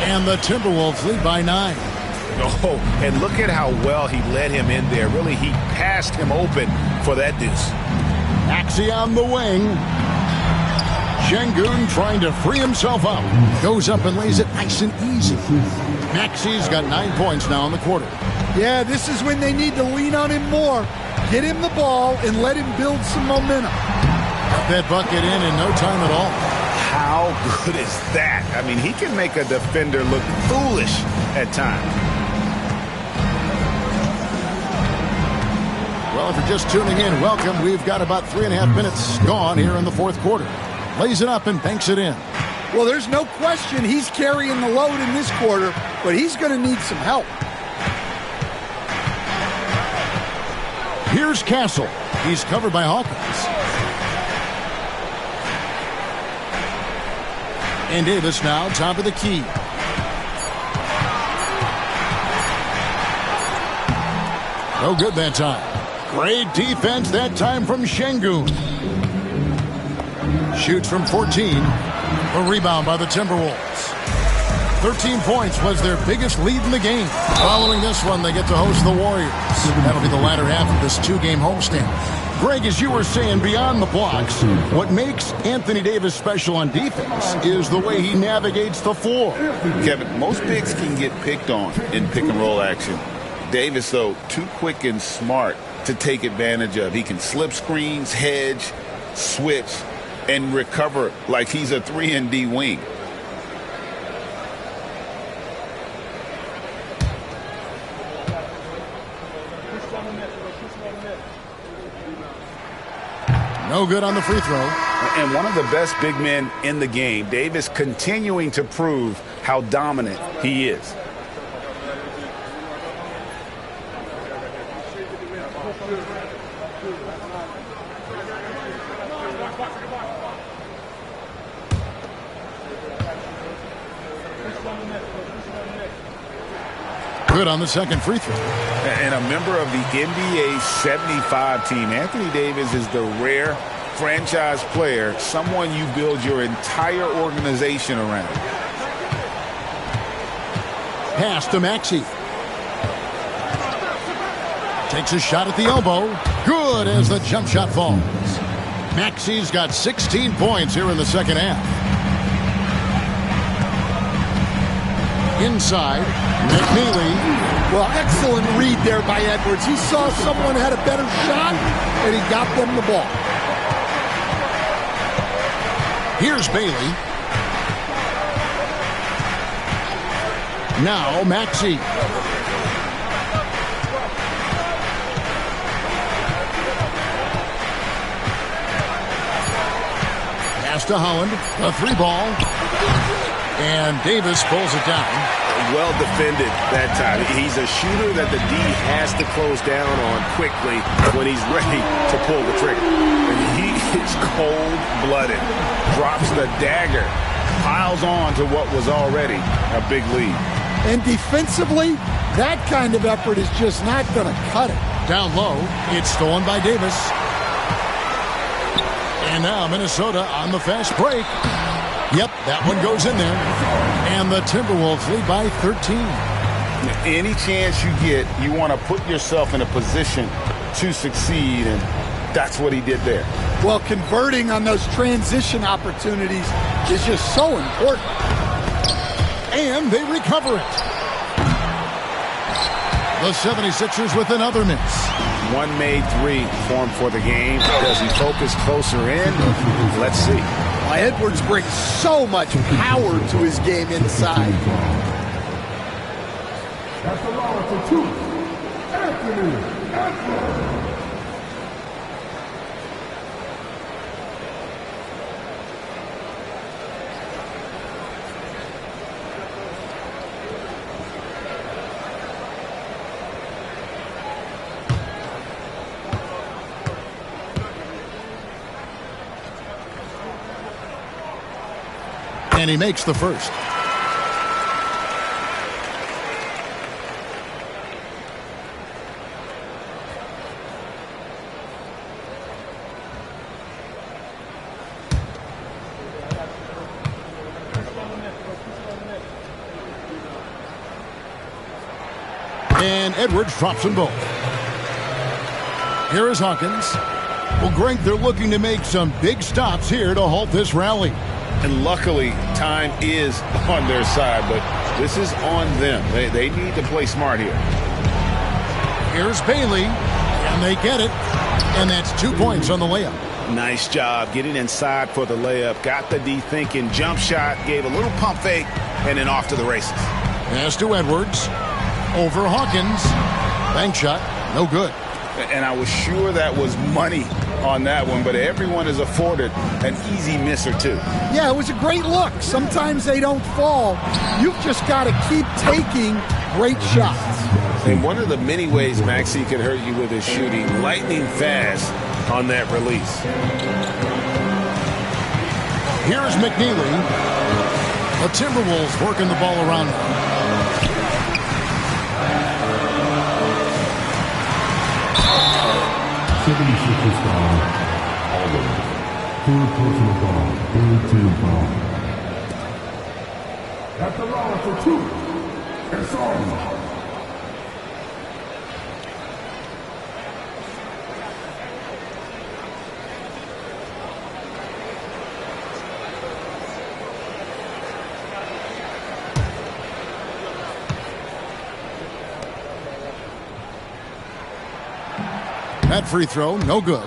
And the Timberwolves lead by 9. Oh, and look at how well he led him in there. Really, he passed him open for that deuce. Maxey on the wing. Şengün trying to free himself up. Goes up and lays it nice and easy. Maxey's got 9 points now in the quarter. Yeah, this is when they need to lean on him more. Get him the ball and let him build some momentum. Got that bucket in no time at all. How good is that? I mean, he can make a defender look foolish at times. Well, if you're just tuning in, welcome. We've got about 3.5 minutes gone here in the fourth quarter. Lays it up and banks it in. Well, there's no question he's carrying the load in this quarter, but he's going to need some help. Here's Castle. He's covered by Hawkins. And Davis now top of the key. No good that time. Great defense that time from Şengün. Shoots from 14. A rebound by the Timberwolves. 13 points was their biggest lead in the game. Following this one, they get to host the Warriors. That'll be the latter half of this 2-game homestand. Greg, as you were saying, beyond the blocks, what makes Anthony Davis special on defense is the way he navigates the floor. Kevin, most bigs can get picked on in pick-and-roll action. Davis, though, too quick and smart to take advantage of. He can slip screens, hedge, switch, and recover like he's a 3-and-D wing. No good on the free throw. And one of the best big men in the game, Davis continuing to prove how dominant he is. Good on the second free throw. And a member of the NBA 75 team, Anthony Davis is the rare franchise player, someone you build your entire organization around. Pass to Maxey. Takes a shot at the elbow. Good as the jump shot falls. Maxey's got 16 points here in the second half. Inside, McNeely. Well, excellent read there by Edwards. He saw someone had a better shot, and he got them the ball. Here's Bailey. Now Maxey. Pass to Holland. A 3-ball. And Davis pulls it down. Well defended that time. He's a shooter that the D has to close down on quickly when he's ready to pull the trigger. And he is cold-blooded. Drops the dagger. Piles on to what was already a big lead. And defensively, that kind of effort is just not going to cut it. Down low, it's stolen by Davis. And now Minnesota on the fast break. Yep, that one goes in there. And the Timberwolves lead by 13. Any chance you get, you want to put yourself in a position to succeed, and that's what he did there. Well, converting on those transition opportunities is just so important. And they recover it. The 76ers with another miss. One made three formed for the game. Does he focus closer in? Let's see. Edwards brings so much power to his game inside. That's the line for 2. Anthony Edwards. And he makes the first. And Edwards drops them both. Here is Hawkins. Well, Greg, they're looking to make some big stops here to halt this rally. And luckily, time is on their side, but this is on them. They need to play smart here. Here's Bailey, and they get it. And that's 2 points on the layup. Nice job getting inside for the layup. Got the D thinking, jump shot, gave a little pump fake, and then off to the races. Pass to Edwards. Over Hawkins. Bank shot, no good. And I was sure that was money on that one, but everyone is afforded an easy miss or two. Yeah, it was a great look. Sometimes they don't fall. You've just got to keep taking great shots. And one of the many ways Maxey can hurt you with his shooting, lightning fast on that release. Here's McNeely. The Timberwolves working the ball around now. Third personal foul, third team foul. That's the line for 2. It's on. That free throw, no good.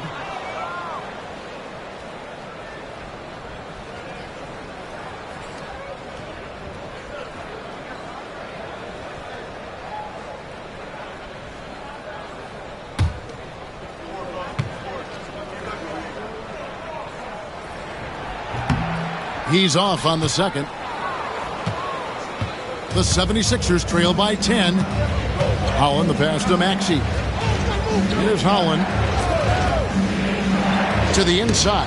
He's off on the second. The 76ers trail by 10. Holland the pass to Maxey. Here's Holland to the inside.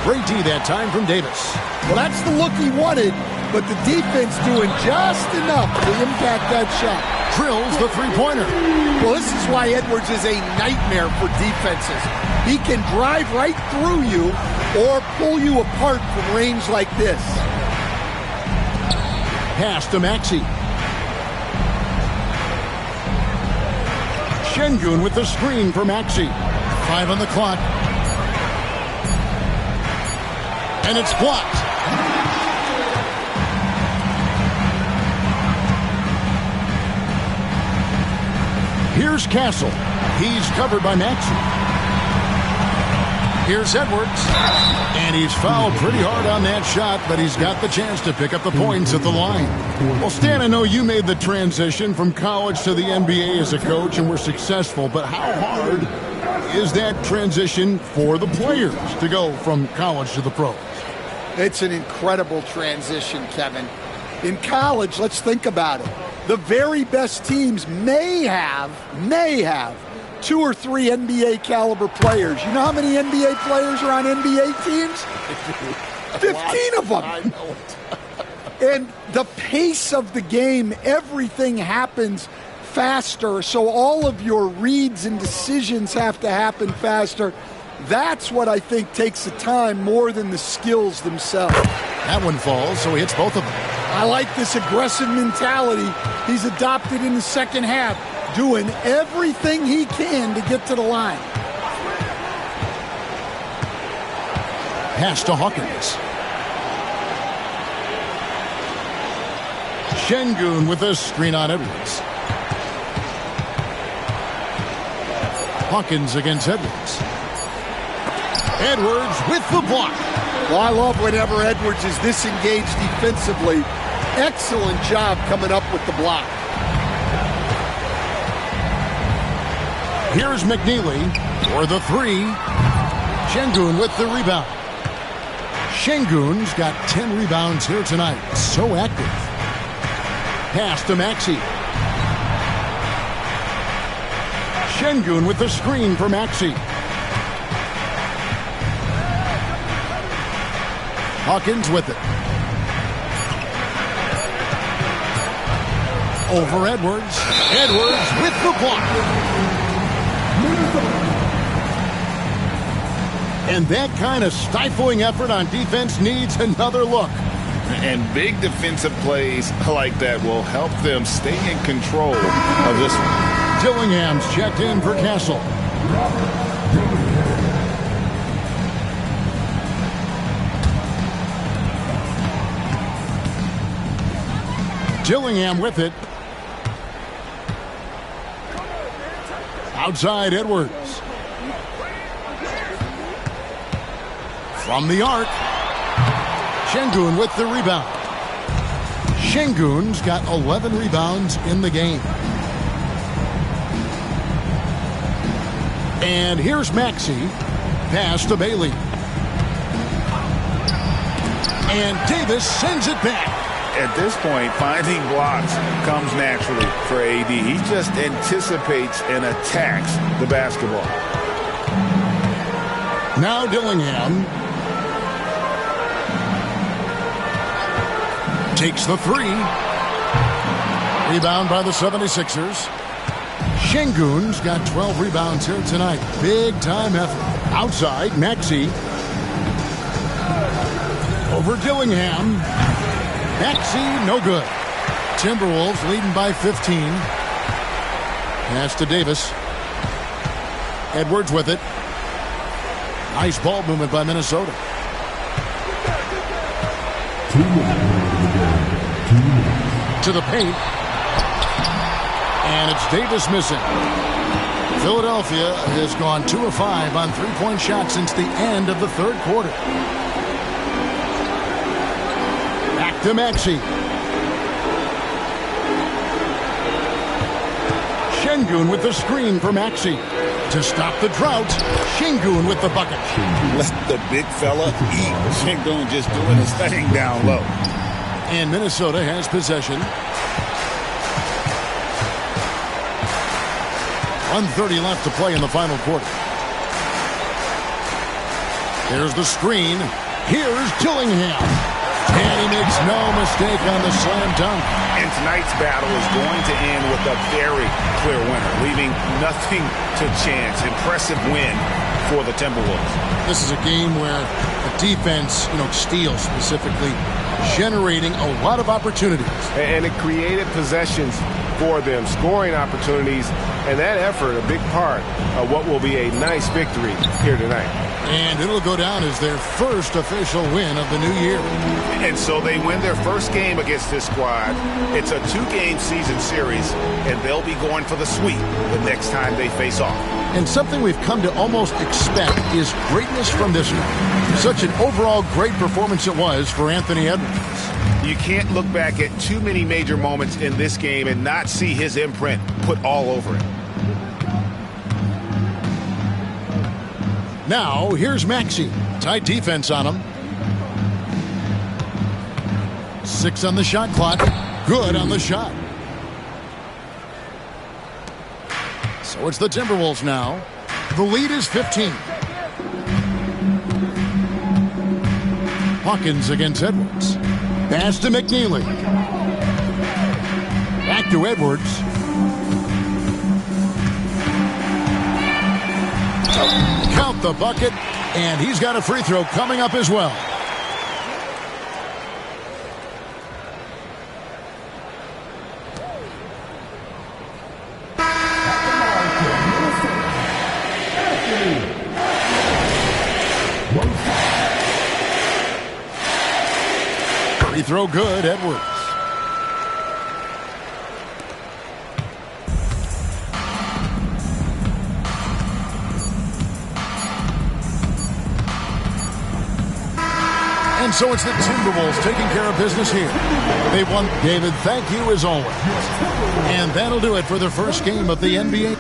Great D that time from Davis. Well, that's the look he wanted, but the defense doing just enough to impact that shot. Drills the three-pointer. Well, this is why Edwards is a nightmare for defenses. He can drive right through you or pull you apart from range like this. Pass to Maxey. Şengün with the screen for Maxey. 5 on the clock. And it's blocked. Here's Castle. He's covered by Maxey. Here's Edwards. And he's fouled pretty hard on that shot, but he's got the chance to pick up the points at the line. Well, Stan, I know you made the transition from college to the NBA as a coach and were successful, but how hard is that transition for the players to go from college to the pros? It's an incredible transition, Kevin. In college, let's think about it. The very best teams may have 2 or 3 NBA caliber players. You know how many NBA players are on NBA teams? 15 of them. I know it. And the pace of the game, everything happens faster. So all of your reads and decisions have to happen faster. That's what I think takes the time more than the skills themselves. That one falls, so he hits both of them. I like this aggressive mentality he's adopted in the second half, doing everything he can to get to the line. Pass to Hawkins. Şengün with a screen on Edwards. Hawkins against Edwards. Edwards with the block. Well, I love whenever Edwards is this engaged defensively. Excellent job coming up with the block. Here's McNeely for the 3. Şengün with the rebound. Şengün's got 10 rebounds here tonight. So active. Pass to Maxey. Şengün with the screen for Maxey. Hawkins with it. Over Edwards. Edwards with the block. And that kind of stifling effort on defense needs another look. And big defensive plays like that will help them stay in control of this one. Dillingham's checked in for Castle. Dillingham with it. Outside Edwards. From the arc. Şengün with the rebound. Şengün's got 11 rebounds in the game. And here's Maxey. Pass to Bailey. And Davis sends it back. At this point, finding blocks comes naturally for AD. He just anticipates and attacks the basketball. Now Dillingham takes the three. Rebound by the 76ers. Şengün's got 12 rebounds here tonight. Big time effort. Outside, Maxey. Over Dillingham. Maxey, no good. Timberwolves leading by 15. Pass to Davis. Edwards with it. Nice ball movement by Minnesota. To the paint. And it's Davis missing. Philadelphia has gone 2 of 5 on three-point shots since the end of the third quarter. Back to Maxey. Şengün with the screen for Maxey. To stop the drought, Şengün with the bucket. Let the big fella eat. Şengün just doing his thing down low. And Minnesota has possession. 1:30 left to play in the final quarter. There's the screen. Here's Dillingham. And he makes no mistake on the slam dunk. And tonight's battle is going to end with a very clear winner, leaving nothing to chance. Impressive win for the Timberwolves. This is a game where the defense, steals specifically, generating a lot of opportunities. And it created possessions for them, scoring opportunities, and that effort a big part of what will be a nice victory here tonight. And it'll go down as their first official win of the new year. And so they win their first game against this squad. It's a 2-game season series, and they'll be going for the sweep the next time they face off. And something we've come to almost expect is greatness from this one. Such an overall great performance it was for Anthony Edwards. You can't look back at too many major moments in this game and not see his imprint put all over it. Now, here's Maxey. Tight defense on him. 6 on the shot clock. Good on the shot. So it's the Timberwolves now. The lead is 15. Hawkins against Edwards. Pass to McNeely. Back to Edwards. Count the bucket, and he's got a free throw coming up as well. Free throw good, Edwards. And so it's the Timberwolves taking care of business here. They won. David, thank you as always. And that'll do it for their first game of the NBA.